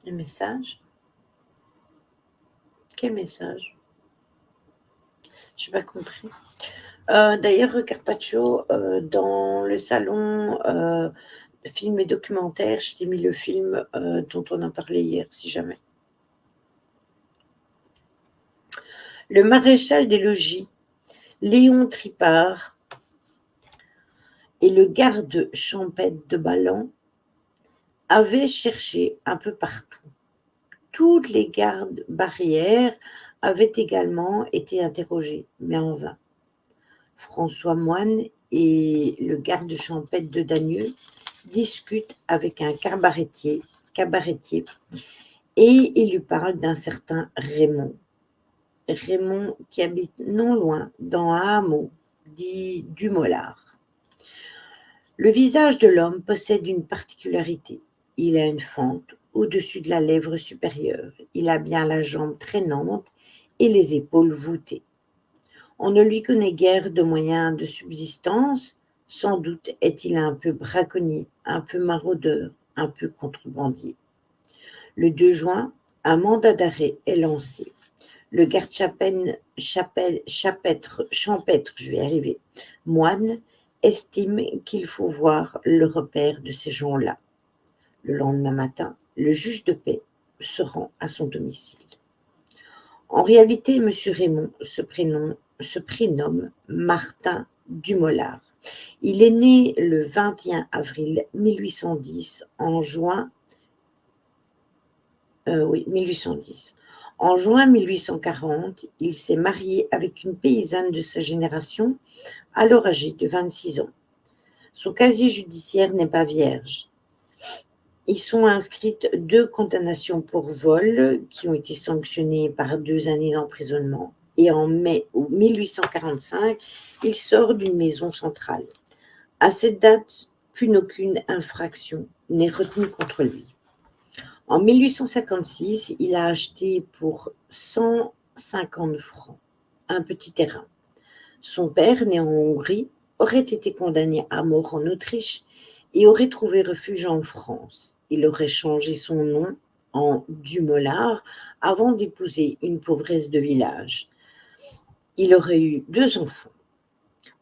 Un message? Quel message? Je n'ai pas compris. D'ailleurs, Carpaccio, dans le salon film et documentaire, je t'ai mis le film dont on a parlé hier, si jamais. Le maréchal des logis, Léon Tripart, et le garde champêtre de Ballan avaient cherché un peu partout. Toutes les gardes barrières avaient également été interrogées, mais en vain. François Moine et le garde champêtre de Dagneux discutent avec un cabaretier et il lui parle d'un certain Raymond. Raymond qui habite non loin dans un hameau dit Dumollard. Le visage de l'homme possède une particularité. Il a une fente au-dessus de la lèvre supérieure. Il a bien la jambe traînante et les épaules voûtées. On ne lui connaît guère de moyens de subsistance. Sans doute est-il un peu braconnier, un peu maraudeur, un peu contrebandier. Le 2 juin, un mandat d'arrêt est lancé. Le garde champêtre, Moine, estime qu'il faut voir le repère de ces gens-là. Le lendemain matin, le juge de paix se rend à son domicile. En réalité, M. Raymond se prénomme Martin Dumollard. Il est né le 21 avril 1810 en juin 1810. En juin 1840, il s'est marié avec une paysanne de sa génération, alors âgée de 26 ans. Son casier judiciaire n'est pas vierge. Y sont inscrites 2 condamnations pour vol qui ont été sanctionnées par 2 années d'emprisonnement. Et en mai 1845, il sort d'une maison centrale. À cette date, plus aucune infraction n'est retenue contre lui. En 1856, il a acheté pour 150 francs un petit terrain. Son père, né en Hongrie, aurait été condamné à mort en Autriche et aurait trouvé refuge en France. Il aurait changé son nom en Dumollard avant d'épouser une pauvresse de village. Il aurait eu 2 enfants.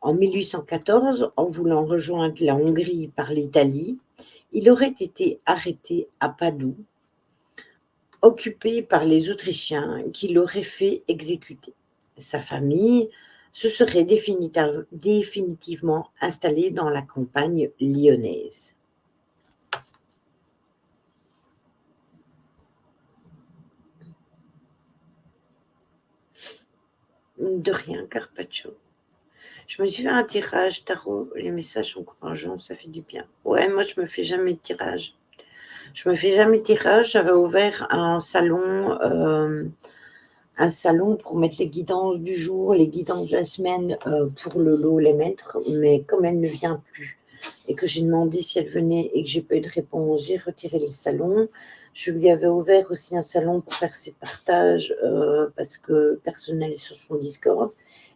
En 1814, en voulant rejoindre la Hongrie par l'Italie, il aurait été arrêté à Padoue, occupé par les Autrichiens qui l'auraient fait exécuter. Sa famille se serait définitivement installée dans la campagne lyonnaise. De rien, Carpaccio. Je me suis fait un tirage tarot, les messages encourageants, ça fait du bien. Ouais, moi je me fais jamais de tirage. J'avais ouvert un salon pour mettre les guidances du jour, les guidances de la semaine pour le lot, les mettre, mais comme elle ne vient plus et que j'ai demandé si elle venait et que j'ai pas eu de réponse, j'ai retiré les salons. Je lui avais ouvert aussi un salon pour faire ses partages parce que personne n'allait sur son Discord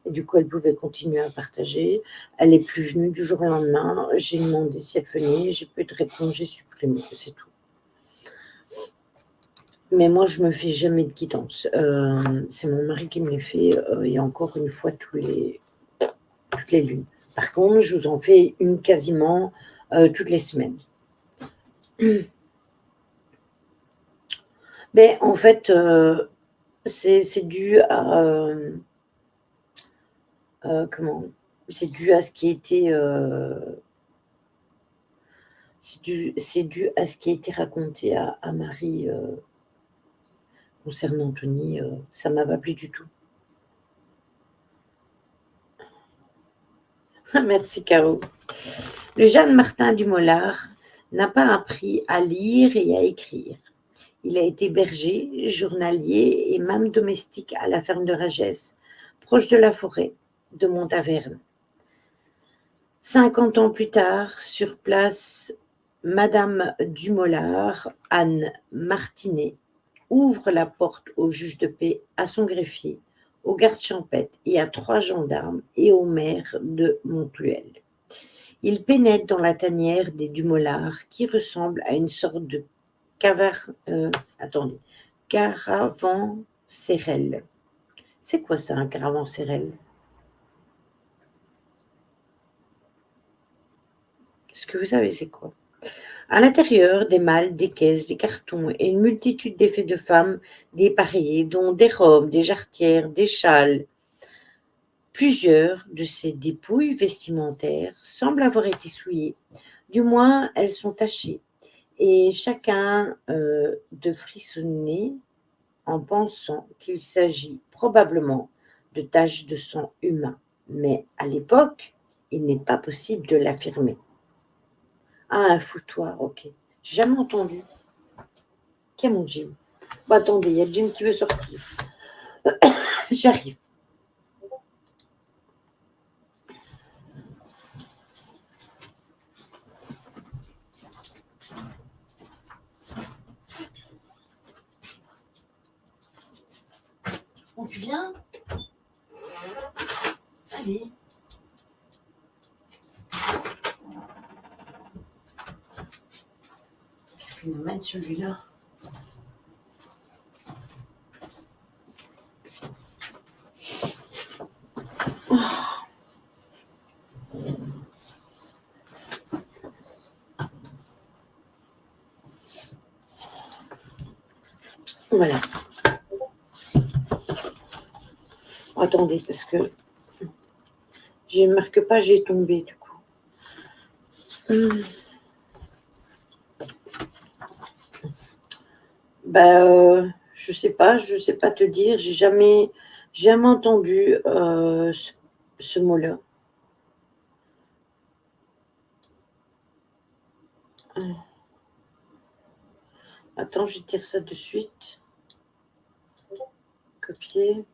et du coup elle pouvait continuer à partager. Elle n'est plus venue du jour au lendemain. J'ai demandé si elle venait, j'ai pas eu de réponse, j'ai supprimé, c'est tout. Mais moi, je me fais jamais de guidance. C'est mon mari qui me les fait, et encore une fois toutes les lunes. Par contre, je vous en fais une quasiment toutes les semaines. Mais en fait, c'est dû à comment? C'est dû à ce qui était c'est dû à ce qui a été raconté à Marie concernant Tony. Ça m'a pas plu du tout. Merci Caro. Le Jeanne Martin du Mollard n'a pas appris à lire et à écrire. Il a été berger, journalier et même domestique à la ferme de Ragès, proche de la forêt de Montaverne. 50 ans plus tard, sur place, Madame Dumollard, Anne Martinet, ouvre la porte au juge de paix, à son greffier, au garde champêtre et à 3 gendarmes et au maire de Montluel. Il pénètre dans la tanière des Dumollard qui ressemble à une sorte de caravansérail. C'est quoi ça, un caravansérail? Est-ce que vous savez c'est quoi? À l'intérieur, des malles, des caisses, des cartons et une multitude d'effets de femmes dépareillés, dont des robes, des jarretières, des châles. Plusieurs de ces dépouilles vestimentaires semblent avoir été souillées. Du moins, elles sont tachées. Et chacun de frissonner en pensant qu'il s'agit probablement de taches de sang humain. Mais à l'époque, il n'est pas possible de l'affirmer. Ah, un foutoir, ok. J'ai jamais entendu. Qui est mon Jim? Bon, attendez, il y a Jim qui veut sortir. J'arrive. Bon, tu viens? Allez. Quel phénomène celui-là. Oh. Voilà. Attendez, parce que je ne marque pas, j'ai tombé du coup. Je sais pas te dire, j'ai jamais entendu ce mot-là. Attends, je vais dire ça de suite. Copier.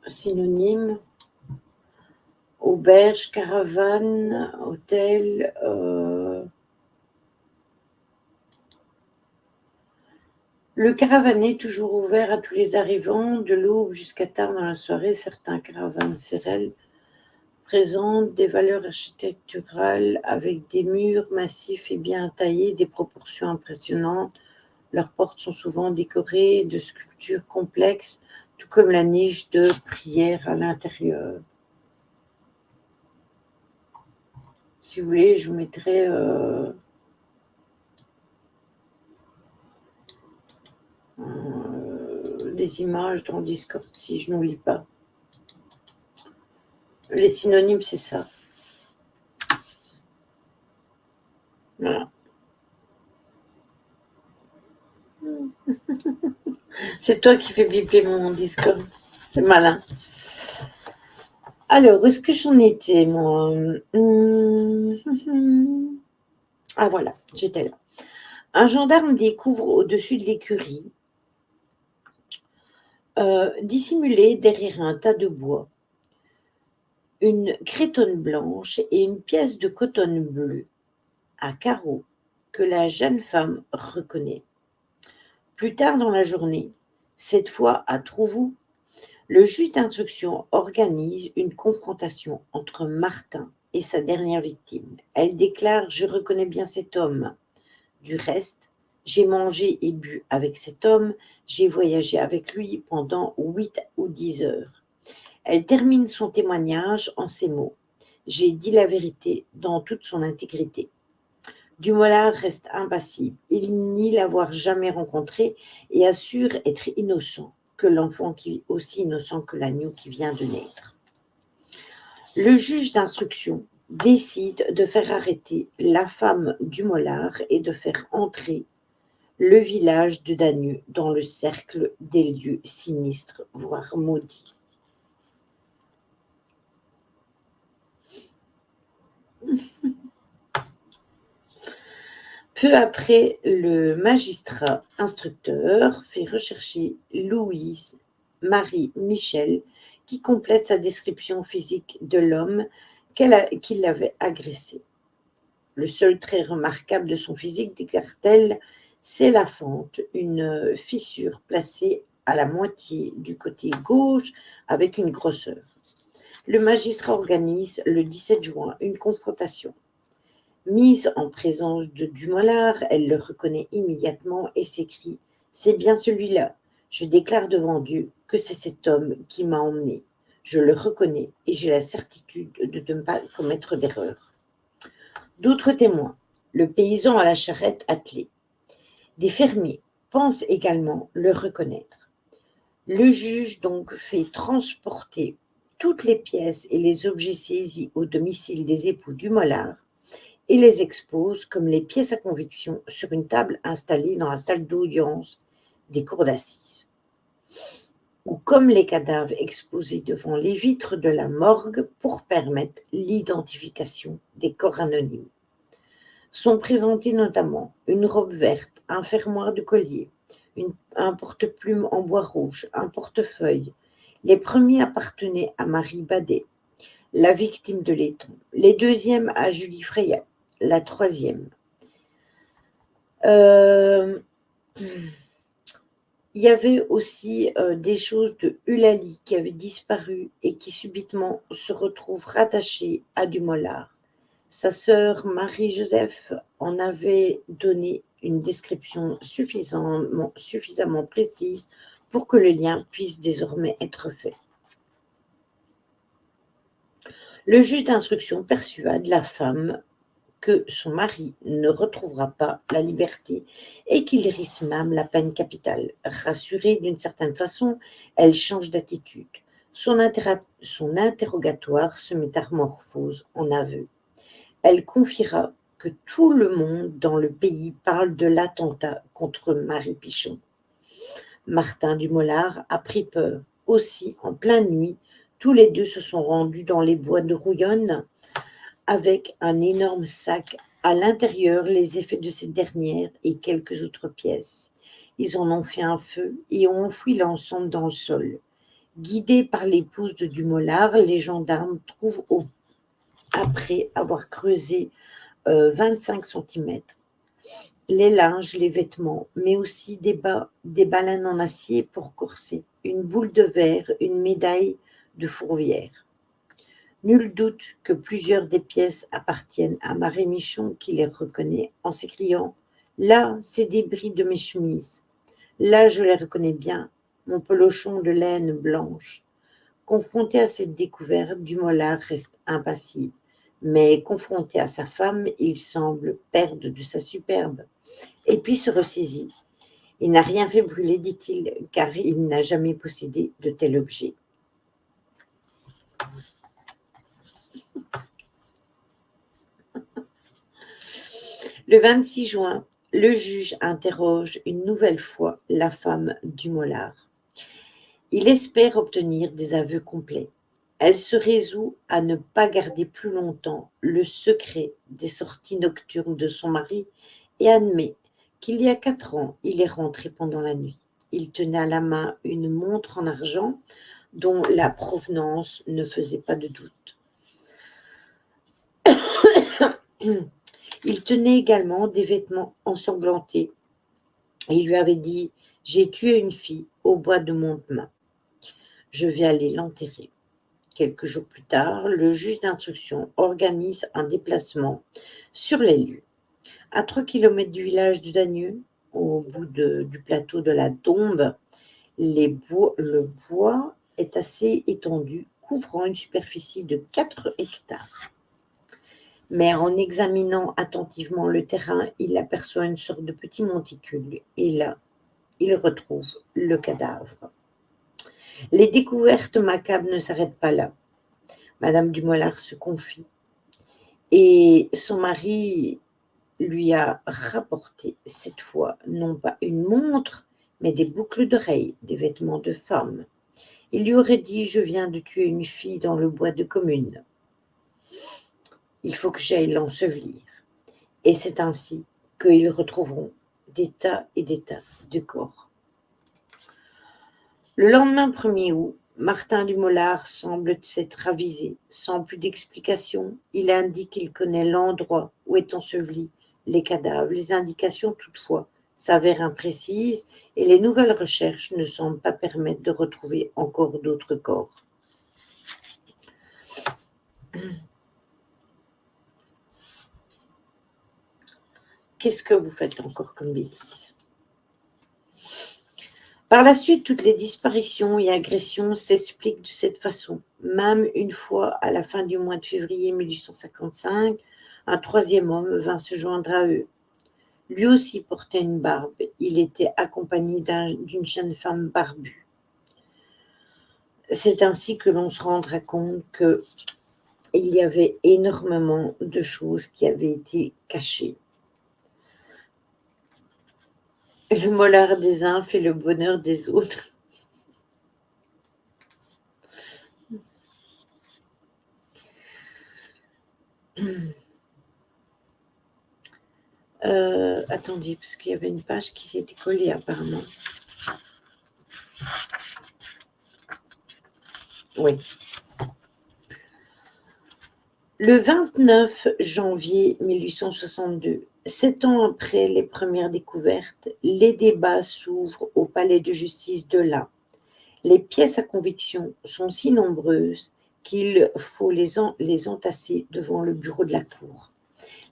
Synonyme. Auberge, caravane, hôtel. Le caravanet, toujours ouvert à tous les arrivants, de l'aube jusqu'à tard dans la soirée. Certains caravansérails présentent des valeurs architecturales avec des murs massifs et bien taillés, des proportions impressionnantes. Leurs portes sont souvent décorées de sculptures complexes, tout comme la niche de prière à l'intérieur. Si vous voulez, je vous mettrai des images dans Discord si je n'oublie pas. Les synonymes, c'est ça. Voilà. C'est toi qui fais biper mon Discord. C'est malin. Alors, où est-ce que j'en étais, moi? Ah, voilà, j'étais là. Un gendarme découvre au-dessus de l'écurie, dissimulé derrière un tas de bois, une cretonne blanche et une pièce de coton bleu à carreaux que la jeune femme reconnaît. Plus tard dans la journée, cette fois à Trouvou, le juge d'instruction organise une confrontation entre Martin et sa dernière victime. Elle déclare « Je reconnais bien cet homme. Du reste, J'ai mangé et bu avec cet homme, j'ai voyagé avec lui pendant 8 ou 10 heures. Elle termine son témoignage en ces mots. J'ai dit la vérité dans toute son intégrité. Dumollard reste impassible. Il nie l'avoir jamais rencontré et assure être innocent, que l'enfant qui est aussi innocent que l'agneau qui vient de naître. Le juge d'instruction décide de faire arrêter la femme Dumollard et de faire entrer le village de Dagneux dans le cercle des lieux sinistres, voire maudits. Peu après, le magistrat instructeur fait rechercher Louise Marie Michel, qui complète sa description physique de l'homme qui l'avait agressé. Le seul trait remarquable de son physique, déclare-t-elle, c'est la fente, une fissure placée à la moitié du côté gauche avec une grosseur. Le magistrat organise le 17 juin une confrontation. Mise en présence de Dumollard, elle le reconnaît immédiatement et s'écrie « C'est bien celui-là. Je déclare devant Dieu que c'est cet homme qui m'a emmené. Je le reconnais et j'ai la certitude de ne pas commettre d'erreur. » D'autres témoins, le paysan à la charrette attelée. Des fermiers pensent également le reconnaître. Le juge donc fait transporter toutes les pièces et les objets saisis au domicile des époux Dumollard et les expose comme les pièces à conviction sur une table installée dans la salle d'audience des cours d'assises, ou comme les cadavres exposés devant les vitres de la morgue pour permettre l'identification des corps anonymes. Sont présentés notamment une robe verte, un fermoir de collier, un porte-plume en bois rouge, un portefeuille. Les premiers appartenaient à Marie Badet, la victime de l'étang, les deuxièmes à Julie Freya, la troisième. Il y avait aussi des choses de Eulalie qui avaient disparu et qui subitement se retrouvent rattachées à Dumollard. Sa sœur Marie-Joseph en avait donné une description suffisamment précise pour que le lien puisse désormais être fait. Le juge d'instruction persuade la femme que son mari ne retrouvera pas la liberté et qu'il risque même la peine capitale. Rassurée d'une certaine façon, elle change d'attitude. Son interrogatoire se métamorphose en aveu. Elle confiera que tout le monde dans le pays parle de l'attentat contre Marie Pichon. Martin Dumollard a pris peur. Aussi, en pleine nuit, tous les deux se sont rendus dans les bois de Rouillonne avec un énorme sac, à l'intérieur les effets de cette dernière et quelques autres pièces. Ils en ont fait un feu et ont enfoui l'ensemble dans le sol. Guidés par l'épouse de Dumollard, les gendarmes trouvent après avoir creusé 25 cm, les linges, les vêtements, mais aussi des baleines en acier pour corser, une boule de verre, une médaille de fourvière. Nul doute que plusieurs des pièces appartiennent à Marie Michon qui les reconnaît en s'écriant « Là, c'est des bris de mes chemises. Là, je les reconnais bien, mon pelochon de laine blanche. » Confronté à cette découverte, Dumollard reste impassible. Mais confronté à sa femme, il semble perdre de sa superbe. Et puis se ressaisit. Il n'a rien fait brûler, dit-il, car il n'a jamais possédé de tel objet. Le 26 juin, le juge interroge une nouvelle fois la femme Dumollard. Il espère obtenir des aveux complets. Elle se résout à ne pas garder plus longtemps le secret des sorties nocturnes de son mari et admet qu'il y a 4 ans, il est rentré pendant la nuit. Il tenait à la main une montre en argent dont la provenance ne faisait pas de doute. Il tenait également des vêtements ensanglantés et il lui avait dit « J'ai tué une fille au bois de Montemain. Je vais aller l'enterrer. » Quelques jours plus tard, le juge d'instruction organise un déplacement sur les lieux. À 3 km du village de Dagneux, au bout du plateau de la tombe. Le bois est assez étendu, couvrant une superficie de 4 hectares. Mais en examinant attentivement le terrain, il aperçoit une sorte de petit monticule et là, il retrouve le cadavre. Les découvertes macabres ne s'arrêtent pas là. Madame Dumolard se confie et son mari lui a rapporté cette fois non pas une montre, mais des boucles d'oreilles, des vêtements de femme. Il lui aurait dit: je viens de tuer une fille dans le bois de commune. Il faut que j'aille l'ensevelir. Et c'est ainsi qu'ils retrouveront des tas et des tas de corps. Le lendemain 1er août, Martin Dumolard semble s'être avisé. Sans plus d'explication, il indique qu'il connaît l'endroit où est enseveli les cadavres. Les indications, toutefois, s'avèrent imprécises et les nouvelles recherches ne semblent pas permettre de retrouver encore d'autres corps. Qu'est-ce que vous faites encore comme bêtises? Par la suite, toutes les disparitions et agressions s'expliquent de cette façon. Même une fois, à la fin du mois de février 1855, un troisième homme vint se joindre à eux. Lui aussi portait une barbe. Il était accompagné d'une jeune femme barbue. C'est ainsi que l'on se rendra compte qu'il y avait énormément de choses qui avaient été cachées. Le mollard des uns fait le bonheur des autres. Attendez, parce qu'il y avait une page qui s'était collée apparemment. Oui. Le 29 janvier 1862, 7 ans après les premières découvertes, les débats s'ouvrent au palais de justice de l'Ain. Les pièces à conviction sont si nombreuses qu'il faut les entasser devant le bureau de la cour.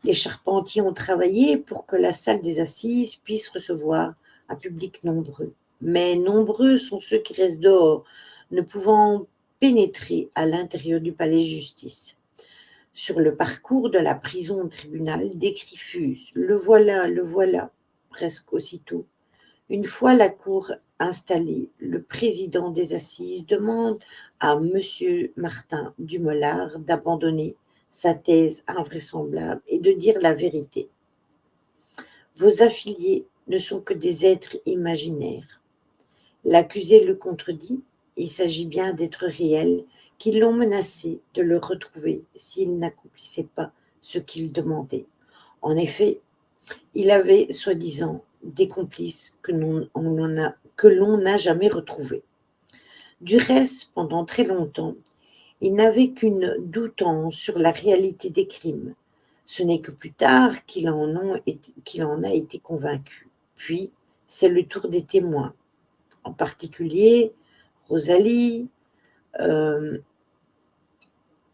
Les charpentiers ont travaillé pour que la salle des assises puisse recevoir un public nombreux. Mais nombreux sont ceux qui restent dehors, ne pouvant pénétrer à l'intérieur du palais de justice. Sur le parcours de la prison au tribunal, des cris fusent. Le voilà, presque aussitôt. Une fois la cour installée, le président des assises demande à monsieur Martin Dumolard d'abandonner sa thèse invraisemblable et de dire la vérité. Vos affiliés ne sont que des êtres imaginaires. L'accusé le contredit, il s'agit bien d'êtres réels qui l'ont menacé de le retrouver s'il n'accomplissait pas ce qu'il demandait. En effet, il avait soi-disant des complices que l'on n'a jamais retrouvés. Du reste, pendant très longtemps, il n'avait qu'une doutance sur la réalité des crimes. Ce n'est que plus tard qu'il en a été convaincu. Puis, c'est le tour des témoins, en particulier Rosalie,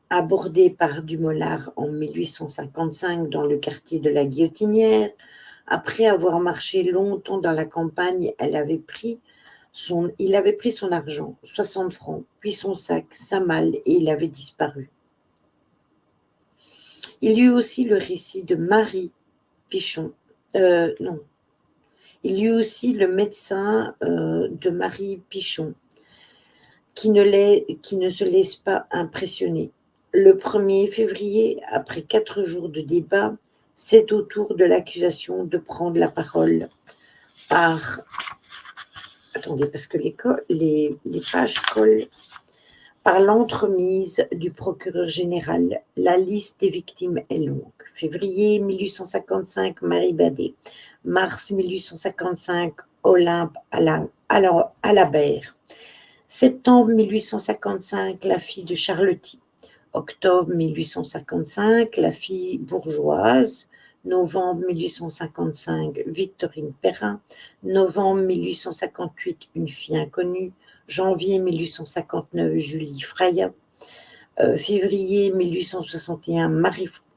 abordée par Dumolard en 1855 dans le quartier de la Guillotinière. Après avoir marché longtemps dans la campagne, il avait pris son argent, 60 francs, puis son sac, sa malle, et il avait disparu. Il y eut aussi le récit de Marie Pichon. Il y eut aussi le médecin de Marie Pichon, qui ne se laisse pas impressionner. Le 1er février, après 4 jours de débat, c'est au tour de l'accusation de prendre la parole attendez, parce que les pages collent. Par l'entremise du procureur général, la liste des victimes est longue. Février 1855, Marie Badet. Mars 1855, Olympe Alabert. Septembre 1855, la fille de Charletti. Octobre 1855, la fille bourgeoise. Novembre 1855, Victorine Perrin. Novembre 1858, une fille inconnue. Janvier 1859, Julie Fraya. Février 1861,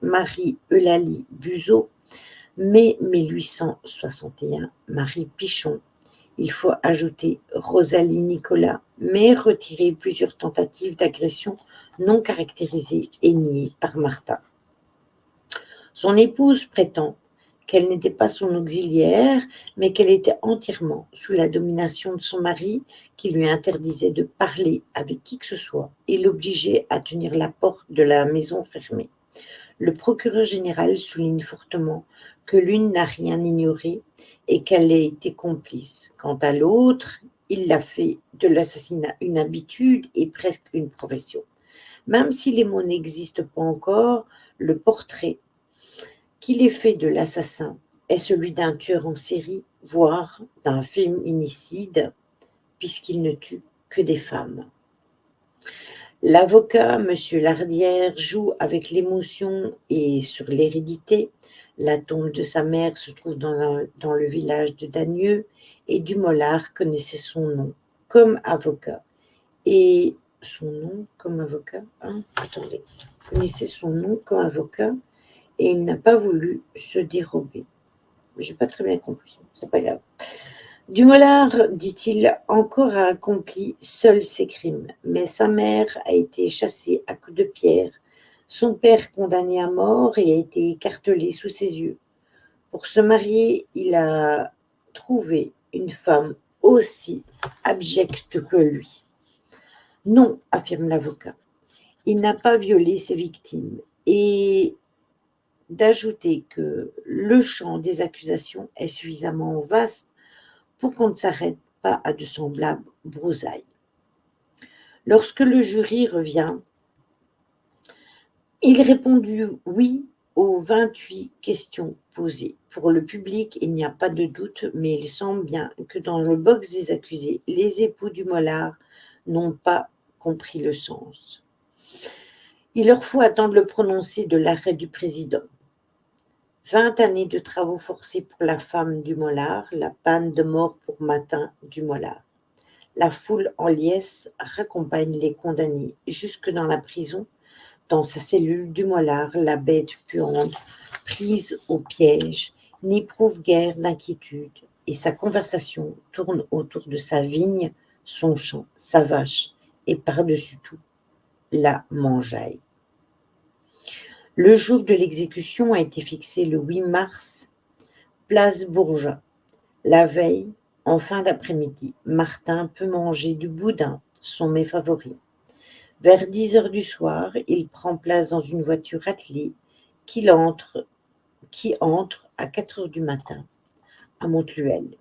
Marie-Eulalie Buzot. Mai 1861, Marie Pichon. Il faut ajouter Rosalie Nicolas, mais retirer plusieurs tentatives d'agression non caractérisées et niées par Martin. Son épouse prétend qu'elle n'était pas son auxiliaire, mais qu'elle était entièrement sous la domination de son mari, qui lui interdisait de parler avec qui que ce soit et l'obligeait à tenir la porte de la maison fermée. Le procureur général souligne fortement que l'une n'a rien ignoré et qu'elle a été complice. Quant à l'autre, il l'a fait de l'assassinat une habitude et presque une profession. Même si les mots n'existent pas encore, le portrait qu'il est fait de l'assassin est celui d'un tueur en série, voire d'un féminicide, puisqu'il ne tue que des femmes. L'avocat, M. Lardière, joue avec l'émotion et sur l'hérédité. La tombe de sa mère se trouve dans le village de Dagneux et Dumollard connaissait son nom comme avocat. Et son nom comme avocat, connaissait son nom comme avocat et il n'a pas voulu se dérober. J'ai pas très bien compris, c'est pas grave. Dumollard, dit-il, encore a accompli seul ses crimes, mais sa mère a été chassée à coups de pierre, son père condamné à mort et a été écartelé sous ses yeux. Pour se marier, il a trouvé une femme aussi abjecte que lui. Non, affirme l'avocat, il n'a pas violé ses victimes et d'ajouter que le champ des accusations est suffisamment vaste pour qu'on ne s'arrête pas à de semblables broussailles. Lorsque le jury revient, il répondit oui aux 28 questions posées. Pour le public, il n'y a pas de doute, mais il semble bien que dans le box des accusés, les époux Dumollard n'ont pas compris le sens. Il leur faut attendre le prononcé de l'arrêt du président. 20 années de travaux forcés pour la femme Dumollard, la peine de mort pour Martin Dumollard. La foule en liesse raccompagne les condamnés jusque dans la prison. Dans sa cellule, Dumollard, la bête puante, prise au piège, n'éprouve guère d'inquiétude et sa conversation tourne autour de sa vigne, son champ, sa vache et par-dessus tout, la mangeaille. Le jour de l'exécution a été fixé le 8 mars, place Bourgeat. La veille, en fin d'après-midi, Martin peut manger du boudin, son mets favori. Vers 10 heures du soir, il prend place dans une voiture attelée qui entre à 4 heures du matin à Montluel.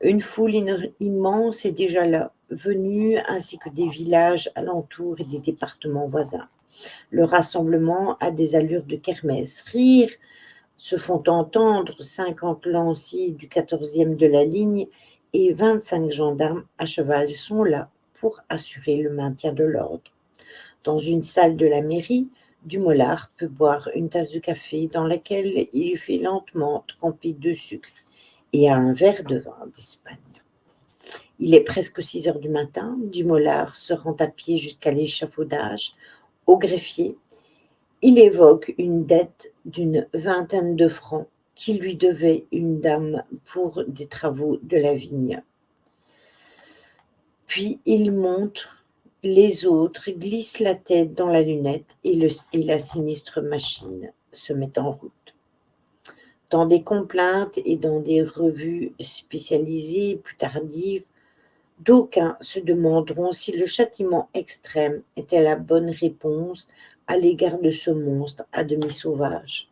Une foule immense est déjà là, venue, ainsi que des villages alentours et des départements voisins. Le rassemblement a des allures de kermesse. Rire se font entendre 50 lanciers du 14e de la ligne et 25 gendarmes à cheval sont là pour assurer le maintien de l'ordre. Dans une salle de la mairie, Dumollard peut boire une tasse de café dans laquelle il fait lentement tremper 2 sucres et un verre de vin d'Espagne. Il est presque 6 heures du matin. Dumollard se rend à pied jusqu'à l'échafaudage. Au greffier, il évoque une dette d'une 20aine de francs qui lui devait une dame pour des travaux de la vigne. Puis il monte, les autres glissent la tête dans la lunette et la sinistre machine se met en route. Dans des complaintes et dans des revues spécialisées plus tardives, d'aucuns se demanderont si le châtiment extrême était la bonne réponse à l'égard de ce monstre à demi sauvage.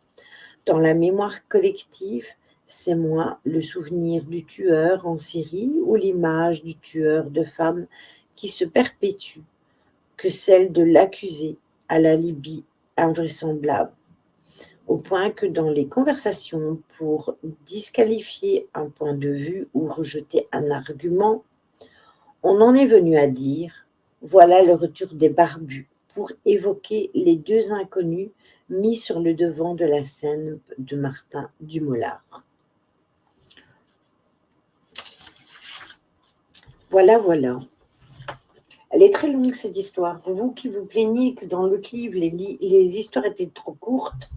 Dans la mémoire collective, c'est moins le souvenir du tueur en série ou l'image du tueur de femmes qui se perpétue que celle de l'accusé à la Libye invraisemblable, au point que dans les conversations pour disqualifier un point de vue ou rejeter un argument, on en est venu à dire « voilà le retour des barbus » pour évoquer les 2 inconnus mis sur le devant de la scène de Martin Dumollard. Voilà. Elle est très longue cette histoire. Vous qui vous plaignez que dans le livre, les histoires étaient trop courtes,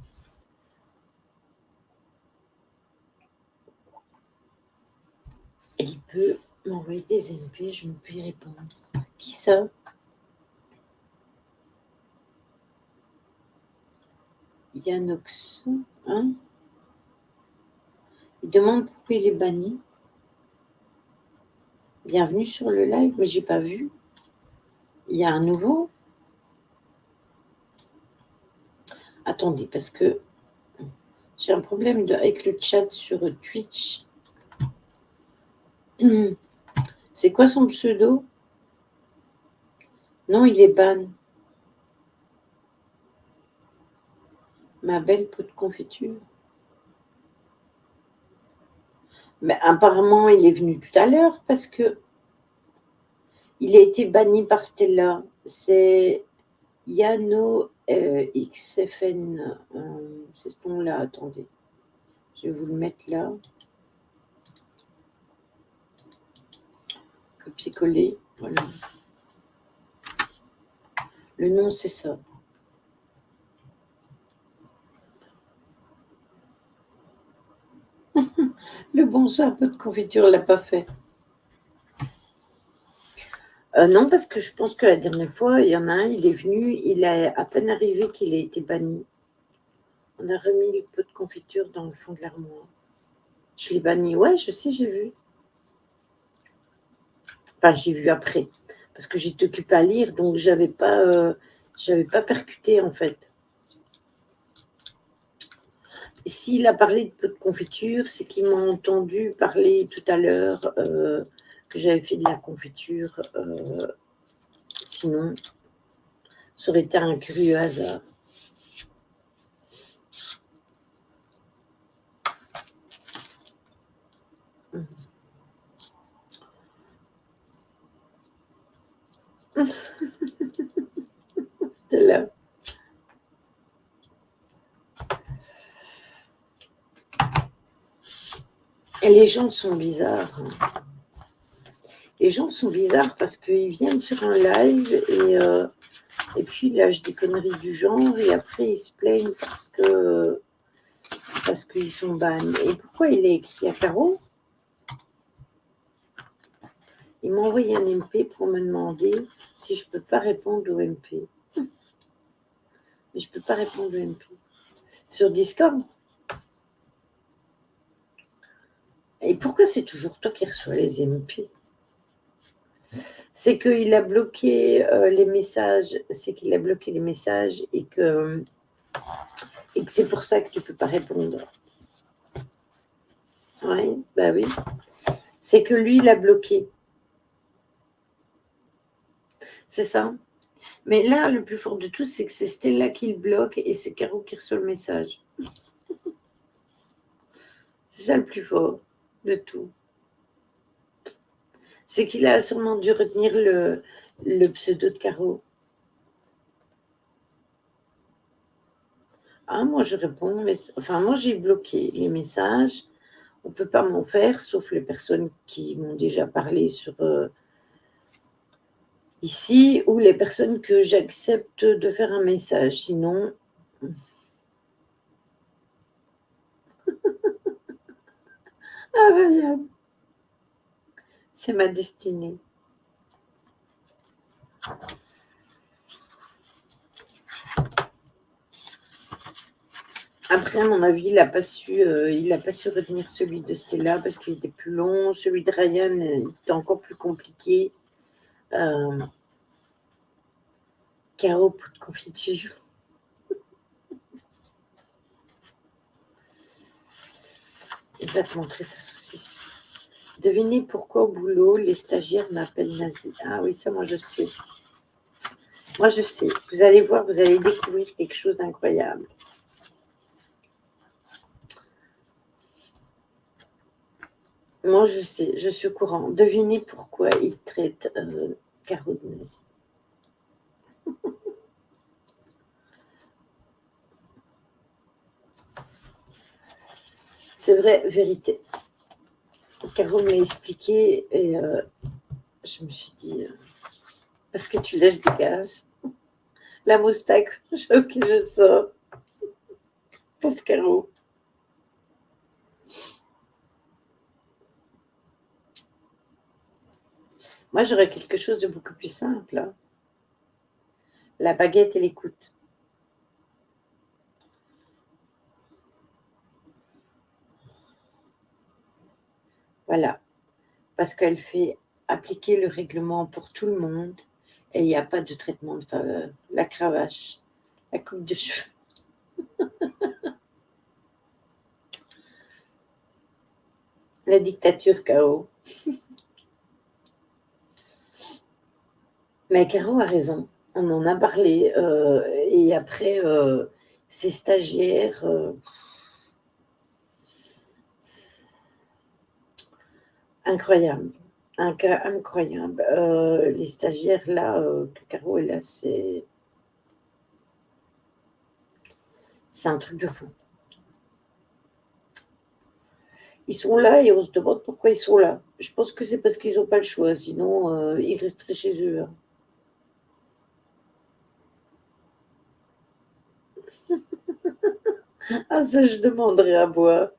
il peut m'envoyer des MP, je ne peux y répondre. Qui ça? Yanox, hein? Il demande pourquoi il est banni. Bienvenue sur le live, mais j'ai pas vu. Il y a un nouveau. Attendez, parce que j'ai un problème avec le chat sur Twitch. C'est quoi son pseudo? Non, il est ban. Ma belle peau de confiture. Mais apparemment, il est venu tout à l'heure parce que il a été banni par Stella. C'est Yano XFN. C'est ce nom-là. Attendez. Je vais vous le mettre là. Copier-coller. Voilà. Le nom, c'est ça. Le bon ça, un peu de confiture, l'a pas fait. Non, parce que je pense que la dernière fois, il y en a un, il est venu, il a à peine arrivé qu'il a été banni. On a remis le pot de confiture dans le fond de l'armoire. Je l'ai banni. Ouais, je sais, j'ai vu. Enfin, j'ai vu après. Parce que j'étais occupée à lire, donc j'avais pas percuté, en fait. S'il a parlé de pot de confiture, c'est qu'il m'a entendu parler tout à l'heure que j'avais fait de la confiture. Sinon, ça aurait été un curieux hasard. C'était là. Et les gens sont bizarres. Les gens sont bizarres parce qu'ils viennent sur un live et puis ils lâchent des conneries du genre et après ils se plaignent parce qu'ils sont ban. Et pourquoi il est écrit à Caro? Il m'a envoyé un MP pour me demander si je ne peux pas répondre au MP. Mais je ne peux pas répondre au MP. Sur Discord. Et pourquoi c'est toujours toi qui reçois les MP? C'est qu'il a bloqué les messages. C'est qu'il a bloqué les messages et que c'est pour ça que tu ne peux pas répondre. Oui, bah oui. C'est que lui, il a bloqué. C'est ça. Mais là, le plus fort de tout, c'est que c'est Stella qui le bloque et c'est Caro qui reçoit le message. C'est ça le plus fort de tout. C'est qu'il a sûrement dû retenir le pseudo de Caro. Ah, moi, je réponds, mais enfin, moi, j'ai bloqué les messages. On ne peut pas m'en faire, sauf les personnes qui m'ont déjà parlé sur ici ou les personnes que j'accepte de faire un message. Sinon, invariable. C'est ma destinée. Après, à mon avis, il n'a pas su retenir celui de Stella parce qu'il était plus long. Celui de Ryan était encore plus compliqué. Caro, pot de confiture. Il va te montrer sa saucisse. Devinez pourquoi au boulot, les stagiaires m'appellent Nazi. Ah oui, ça, moi, je sais. Moi, je sais. Vous allez voir, vous allez découvrir quelque chose d'incroyable. Moi, je sais, je suis au courant. Devinez pourquoi ils traitent Caro de Nazi. C'est vrai, vérité. Caro m'a expliqué et je me suis dit, parce que tu lèches des gaz. La moustache, ok, je sors. Pauvre Caro. Moi, j'aurais quelque chose de beaucoup plus simple, hein. La baguette et l'écoute. Voilà. Parce qu'elle fait appliquer le règlement pour tout le monde et il n'y a pas de traitement de faveur. La cravache, la coupe de cheveux. La dictature Caro. Mais Caro a raison. On en a parlé. Et après, ces stagiaires, incroyable. Un cas incroyable. Les stagiaires là, que Caro est là, c'est un truc de fou. Ils sont là et on se demande pourquoi ils sont là. Je pense que c'est parce qu'ils n'ont pas le choix, sinon ils resteraient chez eux, hein. Ah, ça, je demanderai à boire.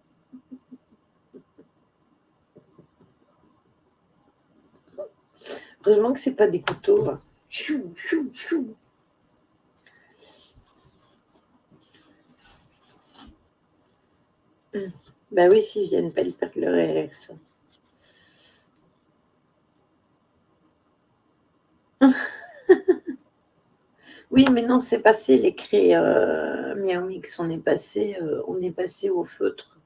Heureusement que c'est pas des couteaux, hein. Chou, chou, chou. Bah oui, s'ils viennent pas, ils perdent leur RS. Oui, mais non, c'est passé les craies Miao Mix, on est passé au feutre.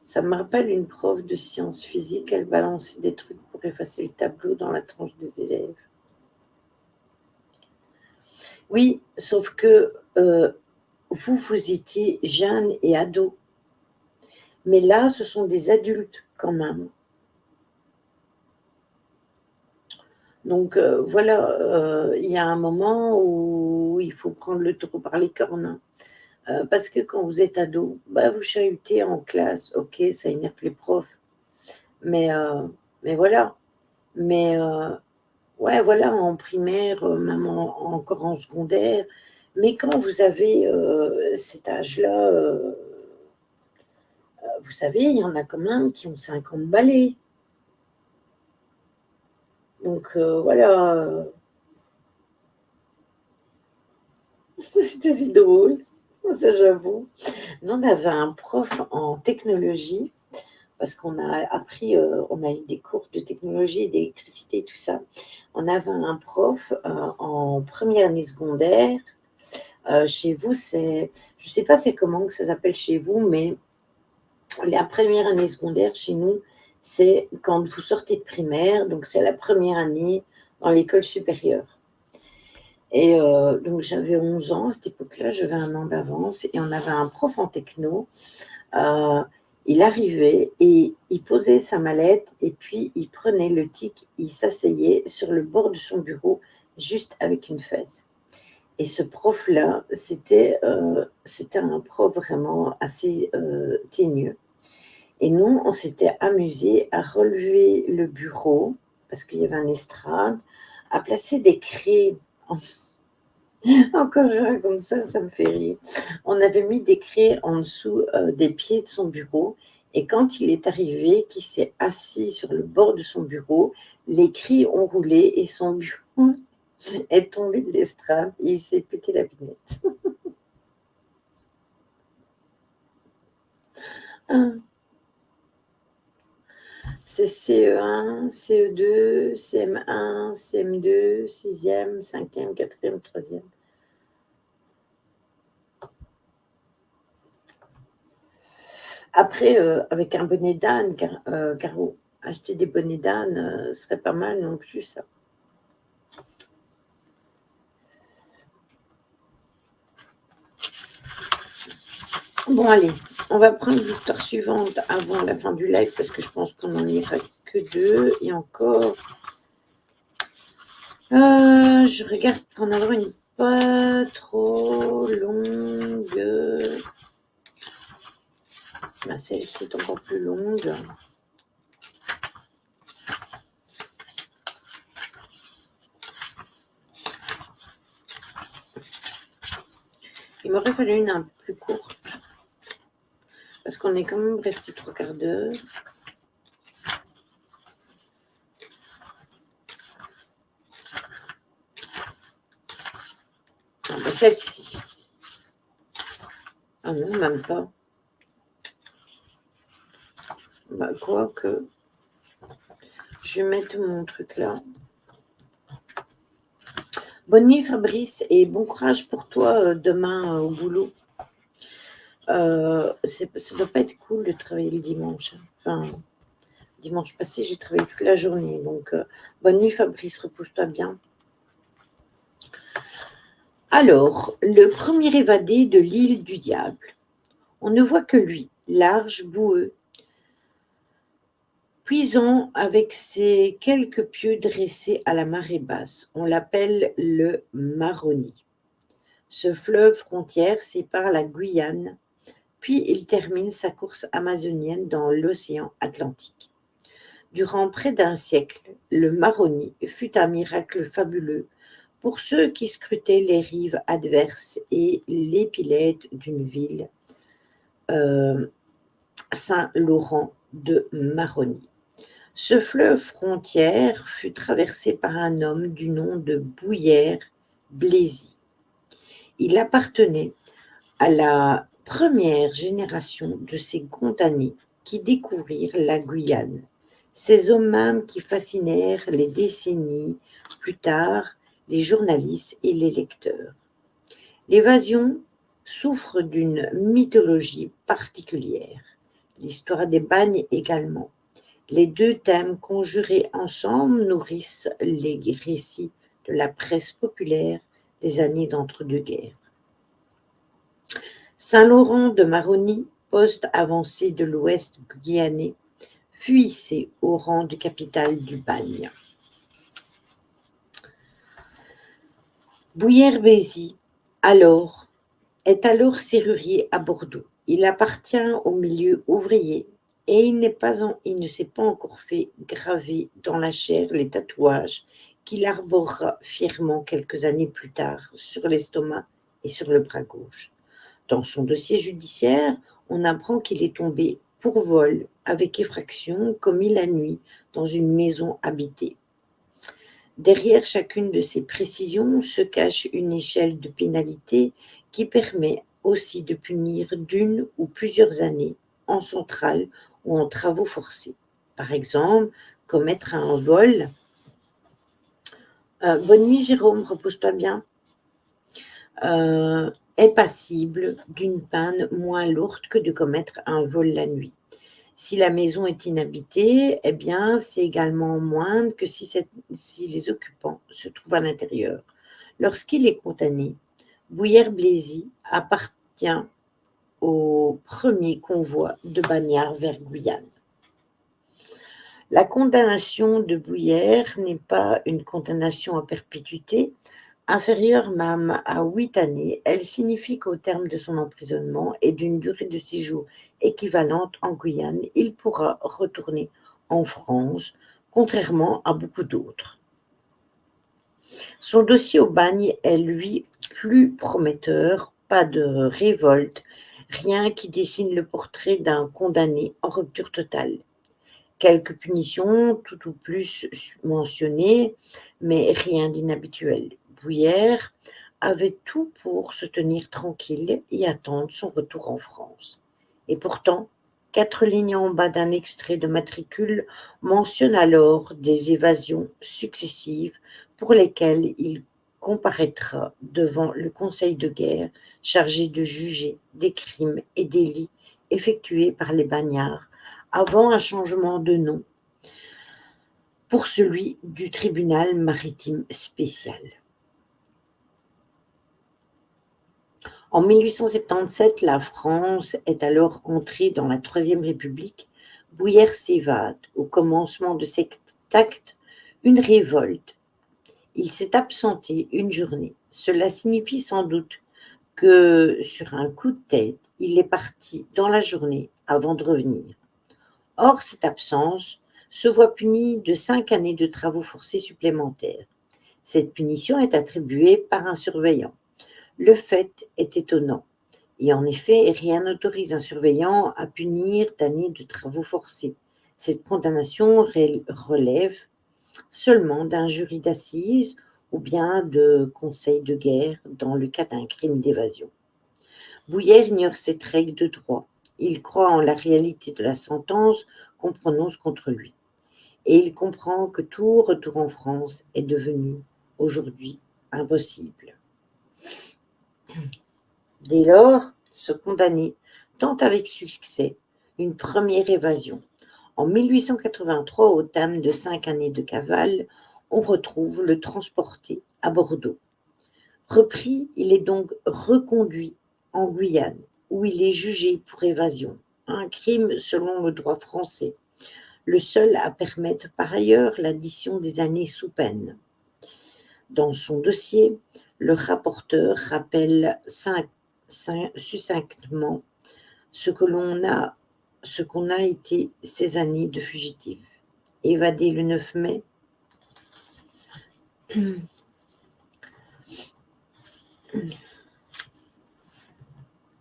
Ça me rappelle une prof de sciences physiques, elle balançait des trucs pour effacer le tableau dans la tranche des élèves. Oui, sauf que vous étiez jeune et ado. Mais là, ce sont des adultes quand même. Donc voilà, il y a un moment où il faut prendre le taureau par les cornes, hein. Parce que quand vous êtes ado, bah, vous chahutez en classe, ok, ça énerve les profs, mais, euh, mais voilà. Mais ouais, voilà, en primaire, même encore en secondaire. Mais quand vous avez cet âge-là, vous savez, il y en a quand même qui ont 50 balais. Donc voilà, c'était si drôle, ça j'avoue. Nous, on avait un prof en technologie, parce qu'on a appris, on a eu des cours de technologie, d'électricité, tout ça. On avait un prof en première année secondaire. Chez vous, je ne sais pas c'est comment que ça s'appelle chez vous, mais la première année secondaire chez nous, c'est quand vous sortez de primaire, donc c'est la première année dans l'école supérieure. Et donc j'avais 11 ans à cette époque-là, j'avais un an d'avance, et on avait un prof en techno. Euh, il arrivait et il posait sa mallette et puis il prenait le tic, il s'asseyait sur le bord de son bureau juste avec une fesse. Et ce prof-là, c'était un prof vraiment assez teigneux. Et nous, on s'était amusé à relever le bureau, parce qu'il y avait un estrade, à placer des craies. Quand je raconte ça, ça me fait rire. On avait mis des craies en dessous des pieds de son bureau. Et quand il est arrivé, qu'il s'est assis sur le bord de son bureau, les cris ont roulé et son bureau est tombé de l'estrade et il s'est pété la binette. C'est CE1, CE2, CM1, CM2, 6e, 5e, 4e, 3e. Après, avec un bonnet d'âne, Caro, acheter des bonnets d'âne serait pas mal non plus, ça. Bon, allez, on va prendre l'histoire suivante avant la fin du live parce que je pense qu'on n'en ira que deux. Et encore, je regarde pour en avoir une pas trop longue. Ben, celle-ci est encore plus longue. Il m'aurait fallu une un peu plus courte. Parce qu'on est quand même resté 3/4 d'heure. Ah ben celle-ci. Ah non, même pas. Bah, quoi que. Je vais mettre mon truc là. Bonne nuit Fabrice et bon courage pour toi demain au boulot. Ça doit pas être cool de travailler le dimanche. Enfin, dimanche passé, j'ai travaillé toute la journée. Donc, bonne nuit Fabrice, repose-toi bien. Alors, le premier évadé de l'île du diable. On ne voit que lui, large, boueux, puisant avec ses quelques pieux dressés à la marée basse. On l'appelle le Maroni. Ce fleuve frontière sépare la Guyane, puis il termine sa course amazonienne dans l'océan Atlantique. Durant près d'un siècle, le Maroni fut un miracle fabuleux pour ceux qui scrutaient les rives adverses et l'épilète d'une ville, Saint-Laurent de Maroni. Ce fleuve frontière fut traversé par un homme du nom de Bouyer-Blaisy. Il appartenait à la première génération de ces condamnés qui découvrirent la Guyane, ces hommes même qui fascinèrent les décennies plus tard les journalistes et les lecteurs. L'évasion souffre d'une mythologie particulière, l'histoire des bagnes également. Les deux thèmes conjurés ensemble nourrissent les récits de la presse populaire des années d'entre-deux-guerres. Saint-Laurent de Maroni, poste avancé de l'Ouest guyanais, fut hissé au rang de capitale du bagne. Bouyer-Blaisy est alors serrurier à Bordeaux. Il appartient au milieu ouvrier et il ne s'est pas encore fait graver dans la chair les tatouages qu'il arborera fièrement quelques années plus tard sur l'estomac et sur le bras gauche. Dans son dossier judiciaire, on apprend qu'il est tombé pour vol avec effraction commis la nuit dans une maison habitée. Derrière chacune de ces précisions se cache une échelle de pénalité qui permet aussi de punir d'une ou plusieurs années en centrale ou en travaux forcés. Par exemple, commettre un vol. Bonne nuit Jérôme, repose-toi bien. Est passible d'une peine moins lourde que de commettre un vol la nuit. Si la maison est inhabitée, eh bien, c'est également moindre que si les occupants se trouvent à l'intérieur. Lorsqu'il est condamné, Bouyer-Blaisy appartient au premier convoi de bagnards vers Guyane. La condamnation de Bouyer n'est pas une condamnation à perpétuité, inférieure même à 8 années, elle signifie qu'au terme de son emprisonnement et d'une durée de séjour équivalente en Guyane, il pourra retourner en France, contrairement à beaucoup d'autres. Son dossier au bagne est, lui, plus prometteur, pas de révolte, rien qui dessine le portrait d'un condamné en rupture totale. Quelques punitions, tout ou plus mentionnées, mais rien d'inhabituel. Bouyer avait tout pour se tenir tranquille et attendre son retour en France. Et pourtant, 4 lignes en bas d'un extrait de matricule mentionnent alors des évasions successives pour lesquelles il comparaîtra devant le Conseil de guerre chargé de juger des crimes et délits effectués par les bagnards avant un changement de nom pour celui du tribunal maritime spécial. En 1877, la France est alors entrée dans la Troisième République. Bouyer s'évade. Au commencement de cet acte, une révolte. Il s'est absenté une journée. Cela signifie sans doute que, sur un coup de tête, il est parti dans la journée avant de revenir. Or, cette absence se voit punie de 5 années de travaux forcés supplémentaires. Cette punition est attribuée par un surveillant. Le fait est étonnant. Et en effet, rien n'autorise un surveillant à punir d'années de travaux forcés. Cette condamnation relève seulement d'un jury d'assises ou bien de conseil de guerre dans le cas d'un crime d'évasion. Bouillère ignore cette règle de droit. Il croit en la réalité de la sentence qu'on prononce contre lui. Et il comprend que tout retour en France est devenu aujourd'hui impossible. Dès lors, ce condamné tente avec succès une première évasion. En 1883, au terme de 5 années de cavale, on retrouve le transporté à Bordeaux. Repris, il est donc reconduit en Guyane, où il est jugé pour évasion, un crime selon le droit français, le seul à permettre par ailleurs l'addition des années sous peine. Dans son dossier, le rapporteur rappelle succinctement ce qu'on a été ces années de fugitif. Évadé le 9 mai,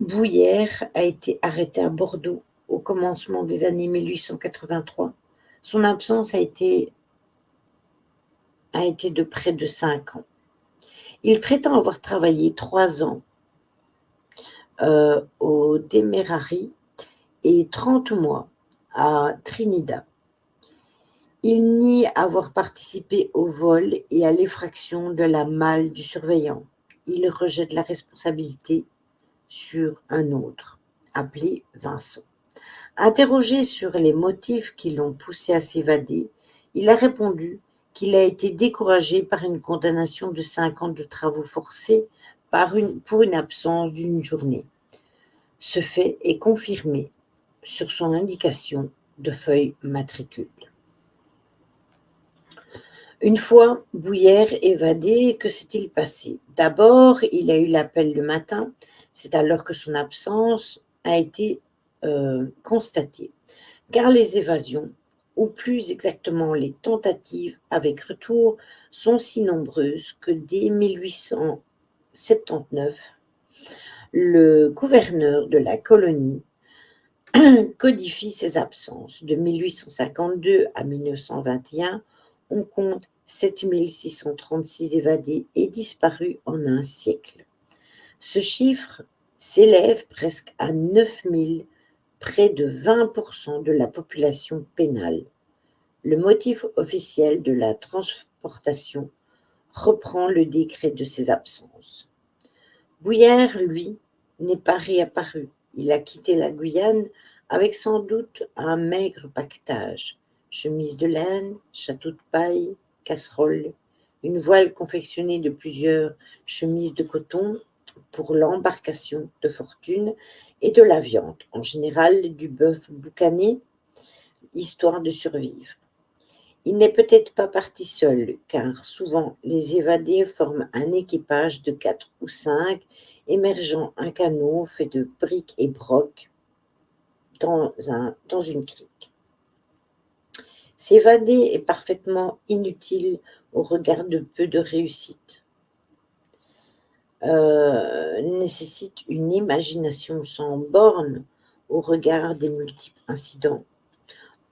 Bouillère a été arrêté à Bordeaux au commencement des années 1883. Son absence a été de près de 5 ans. Il prétend avoir travaillé 3 ans au Démérari et 30 mois à Trinidad. Il nie avoir participé au vol et à l'effraction de la malle du surveillant. Il rejette la responsabilité sur un autre, appelé Vincent. Interrogé sur les motifs qui l'ont poussé à s'évader, il a répondu qu'il a été découragé par une condamnation de 5 ans de travaux forcés pour une absence d'une journée. Ce fait est confirmé sur son indication de feuille matricule. Une fois Bouillère évadé, que s'est-il passé? D'abord, il a eu l'appel le matin, c'est alors que son absence a été constatée, car les évasions, ou plus exactement les tentatives avec retour, sont si nombreuses que dès 1879, le gouverneur de la colonie codifie ses absences. De 1852 à 1921, on compte 7636 évadés et disparus en un siècle. Ce chiffre s'élève presque à 9000, près de 20% de la population pénale. Le motif officiel de la transportation reprend le décret de ses absences. Bouillère, lui, n'est pas réapparu. Il a quitté la Guyane avec sans doute un maigre paquetage, chemise de laine, château de paille, casserole, une voile confectionnée de plusieurs chemises de coton pour l'embarcation de fortune et de la viande, en général du bœuf boucané, histoire de survivre. Il n'est peut-être pas parti seul, car souvent les évadés forment un équipage de 4 ou 5, émergeant un canot fait de briques et brocs dans une crique. S'évader est parfaitement inutile au regard de peu de réussite. Nécessite une imagination sans borne au regard des multiples incidents,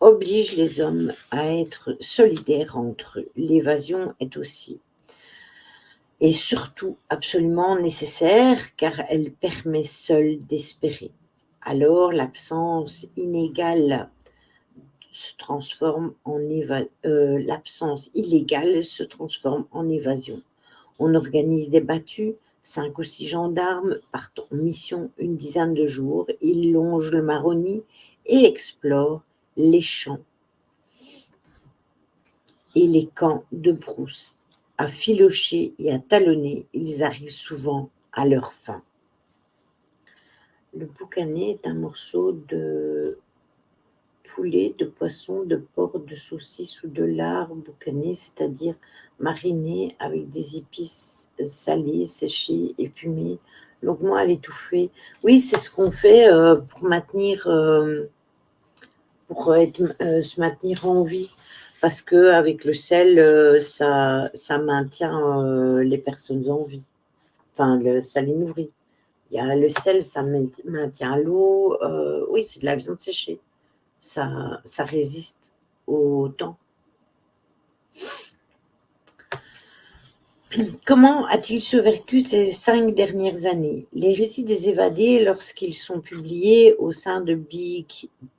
oblige les hommes à être solidaires entre eux. L'évasion est aussi et surtout absolument nécessaire car elle permet seule d'espérer. Alors l'absence illégale se transforme en évasion. On organise des battues, 5 ou 6 gendarmes partent en mission une dizaine de jours, ils longent le Maroni et explorent les champs et les camps de brousse. À filocher et à talonner, ils arrivent souvent à leur fin. Le boucané est un morceau de poulet, de poisson, de porc, de saucisse ou de lard boucané, c'est-à-dire mariné avec des épices salées, séchées et fumées, longuement à l'étouffer. Oui, c'est ce qu'on fait pour maintenir, se maintenir en vie, parce que avec le sel, ça maintient les personnes en vie. Enfin, ça les nourrit. Il y a le sel, ça maintient l'eau. Oui, c'est de la viande séchée. Ça résiste au temps. Comment a-t-il survécu ces 5 dernières années? Les récits des évadés, lorsqu'ils sont publiés au sein de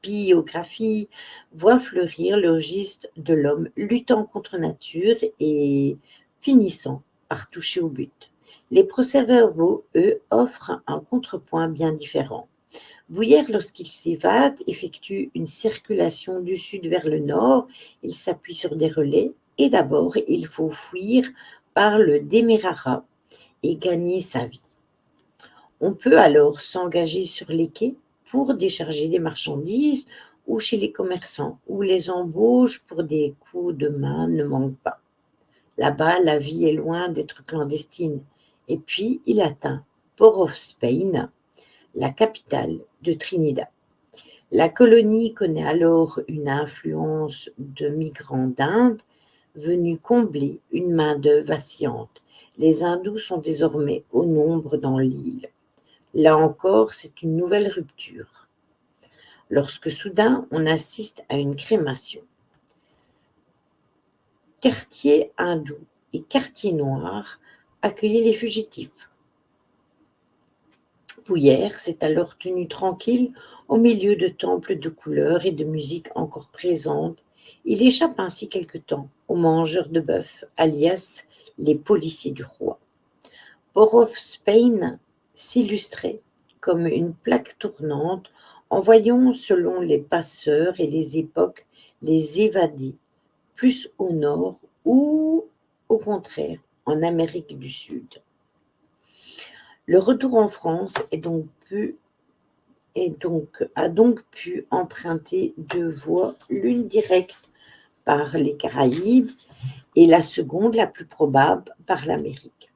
biographies, voient fleurir le registre de l'homme luttant contre nature et finissant par toucher au but. Les procès-verbaux, eux, offrent un contrepoint bien différent. Bouillère, lorsqu'il s'évade, effectue une circulation du sud vers le nord. Il s'appuie sur des relais et d'abord, il faut fuir par le Demerara et gagner sa vie. On peut alors s'engager sur les quais pour décharger des marchandises ou chez les commerçants, où les embauches pour des coups de main ne manquent pas. Là-bas, la vie est loin d'être clandestine. Et puis, il atteint Port of Spain, la capitale de Trinidad. La colonie connaît alors une influence de migrants d'Inde venus combler une main-d'œuvre vacillante. Les hindous sont désormais au nombre dans l'île. Là encore, c'est une nouvelle rupture. Lorsque soudain, on assiste à une crémation. Quartier hindou et quartier noir accueillaient les fugitifs. Bouillère s'est alors tenu tranquille au milieu de temples de couleurs et de musique encore présentes. Il échappe ainsi quelque temps aux mangeurs de bœuf, alias les policiers du roi. Port of Spain s'illustrait comme une plaque tournante en voyant, selon les passeurs et les époques, les évadés, plus au nord ou, au contraire, en Amérique du Sud. Le retour en France a donc pu emprunter deux voies, l'une directe par les Caraïbes et la seconde, la plus probable, par l'Amérique.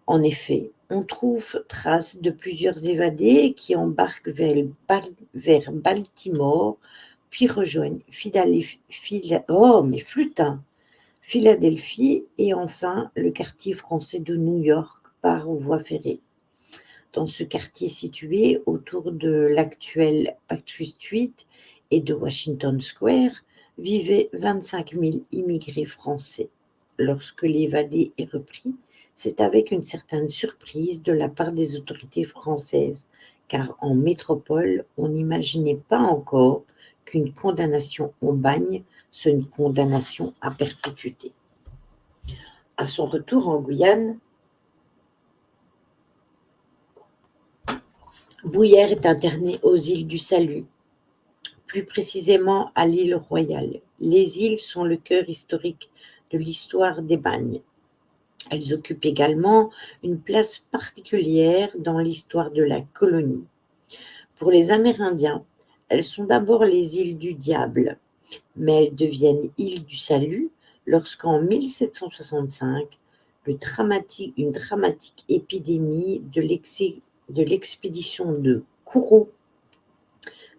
En effet, on trouve trace de plusieurs évadés qui embarquent vers Baltimore, puis rejoignent Philadelphie et enfin le quartier français de New York par voie ferrée. Dans ce quartier situé autour de l'actuelle Patriot Street et de Washington Square, vivaient 25 000 immigrés français. Lorsque l'évadé est repris, c'est avec une certaine surprise de la part des autorités françaises, car en métropole, on n'imaginait pas encore qu'une condamnation au bagne soit une condamnation à perpétuité. À son retour en Guyane, Bouillère est interné aux îles du Salut, plus précisément à l'île Royale. Les îles sont le cœur historique de l'histoire des bagnes. Elles occupent également une place particulière dans l'histoire de la colonie. Pour les Amérindiens, elles sont d'abord les îles du Diable, mais elles deviennent îles du Salut lorsqu'en 1765, une dramatique épidémie de l'expédition de Coureau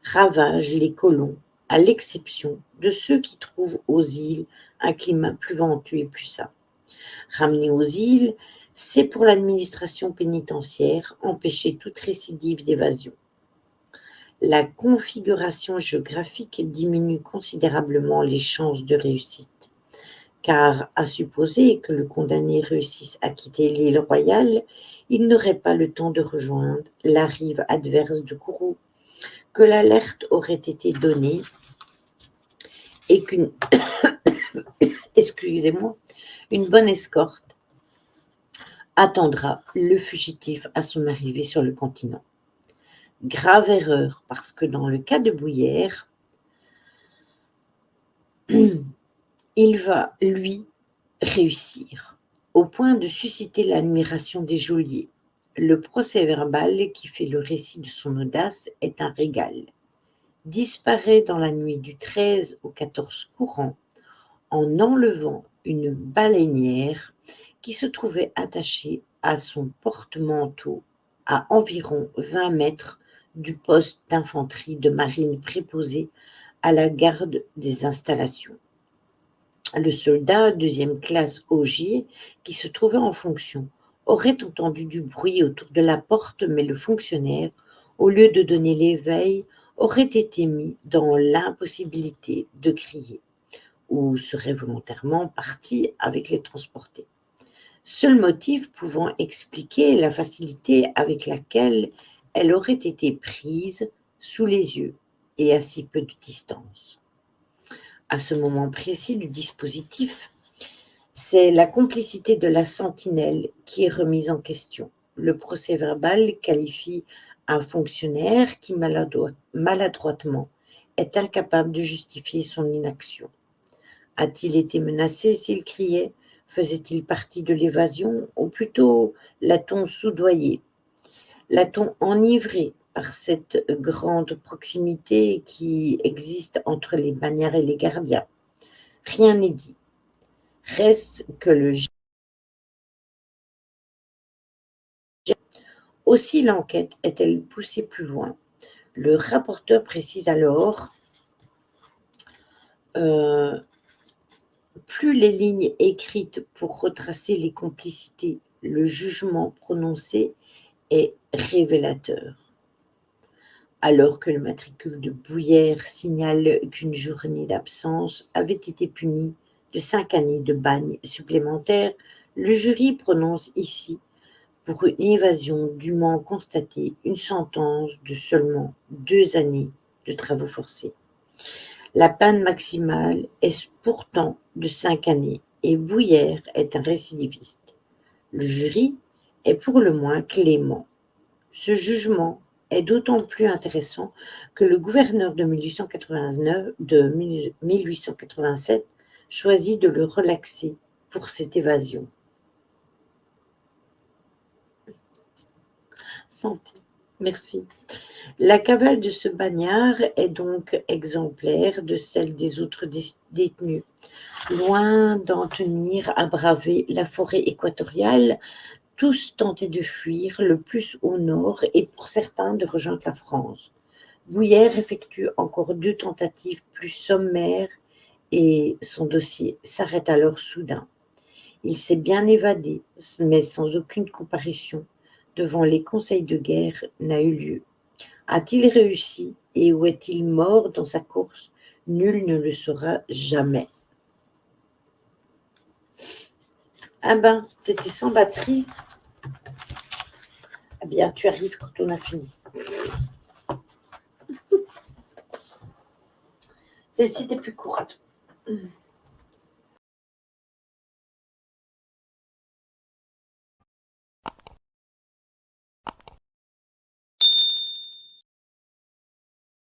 ravage les colons, à l'exception de ceux qui trouvent aux îles un climat plus venteux et plus sain. Ramener aux îles, c'est pour l'administration pénitentiaire empêcher toute récidive d'évasion. La configuration géographique diminue considérablement les chances de réussite, car à supposer que le condamné réussisse à quitter l'île Royale, il n'aurait pas le temps de rejoindre la rive adverse de Kourou, que l'alerte aurait été donnée et qu'une une bonne escorte attendra le fugitif à son arrivée sur le continent. Grave erreur, parce que dans le cas de Bouillère, il va, lui, réussir, au point de susciter l'admiration des geôliers. Le procès-verbal qui fait le récit de son audace est un régal. Disparaît dans la nuit du 13 au 14 courant en enlevant une baleinière qui se trouvait attachée à son porte-manteau à environ 20 mètres du poste d'infanterie de marine préposé à la garde des installations. Le soldat deuxième classe Augier, qui se trouvait en fonction, aurait entendu du bruit autour de la porte, mais le fonctionnaire, au lieu de donner l'éveil, aurait été mis dans l'impossibilité de crier, ou serait volontairement parti avec les transportés. Seul motif pouvant expliquer la facilité avec laquelle elle aurait été prise sous les yeux et à si peu de distance. À ce moment précis du dispositif, c'est la complicité de la sentinelle qui est remise en question. Le procès-verbal qualifie un fonctionnaire qui maladroitement est incapable de justifier son inaction. A-t-il été menacé s'il criait? Faisait-il partie de l'évasion? Ou plutôt l'a-t-on soudoyé? L'a-t-on enivré par cette grande proximité qui existe entre les bannières et les gardiens? Rien n'est dit. Reste que le aussi l'enquête est-elle poussée plus loin. Le rapporteur précise alors plus les lignes écrites pour retracer les complicités, le jugement prononcé est révélateur. Alors que le matricule de Bouillère signale qu'une journée d'absence avait été punie de 5 années de bagne supplémentaires, le jury prononce ici, pour une évasion dûment constatée, une sentence de seulement 2 années de travaux forcés. La peine maximale est pourtant de 5 années et Bouillère est un récidiviste. Le jury est pour le moins clément. Ce jugement est d'autant plus intéressant que le gouverneur de 1887 choisit de le relaxer pour cette évasion. Santé. Merci. La cavale de ce bagnard est donc exemplaire de celle des autres détenus. Loin d'en tenir à braver la forêt équatoriale, tous tentaient de fuir le plus au nord et pour certains de rejoindre la France. Bouillère effectue encore 2 tentatives plus sommaires et son dossier s'arrête alors soudain. Il s'est bien évadé, mais sans aucune comparution devant les conseils de guerre n'a eu lieu. A-t-il réussi et où est-il mort dans sa course? Nul ne le saura jamais. Ah ben, t'étais sans batterie. Eh bien, tu arrives quand on a fini. Celle-ci était plus courte.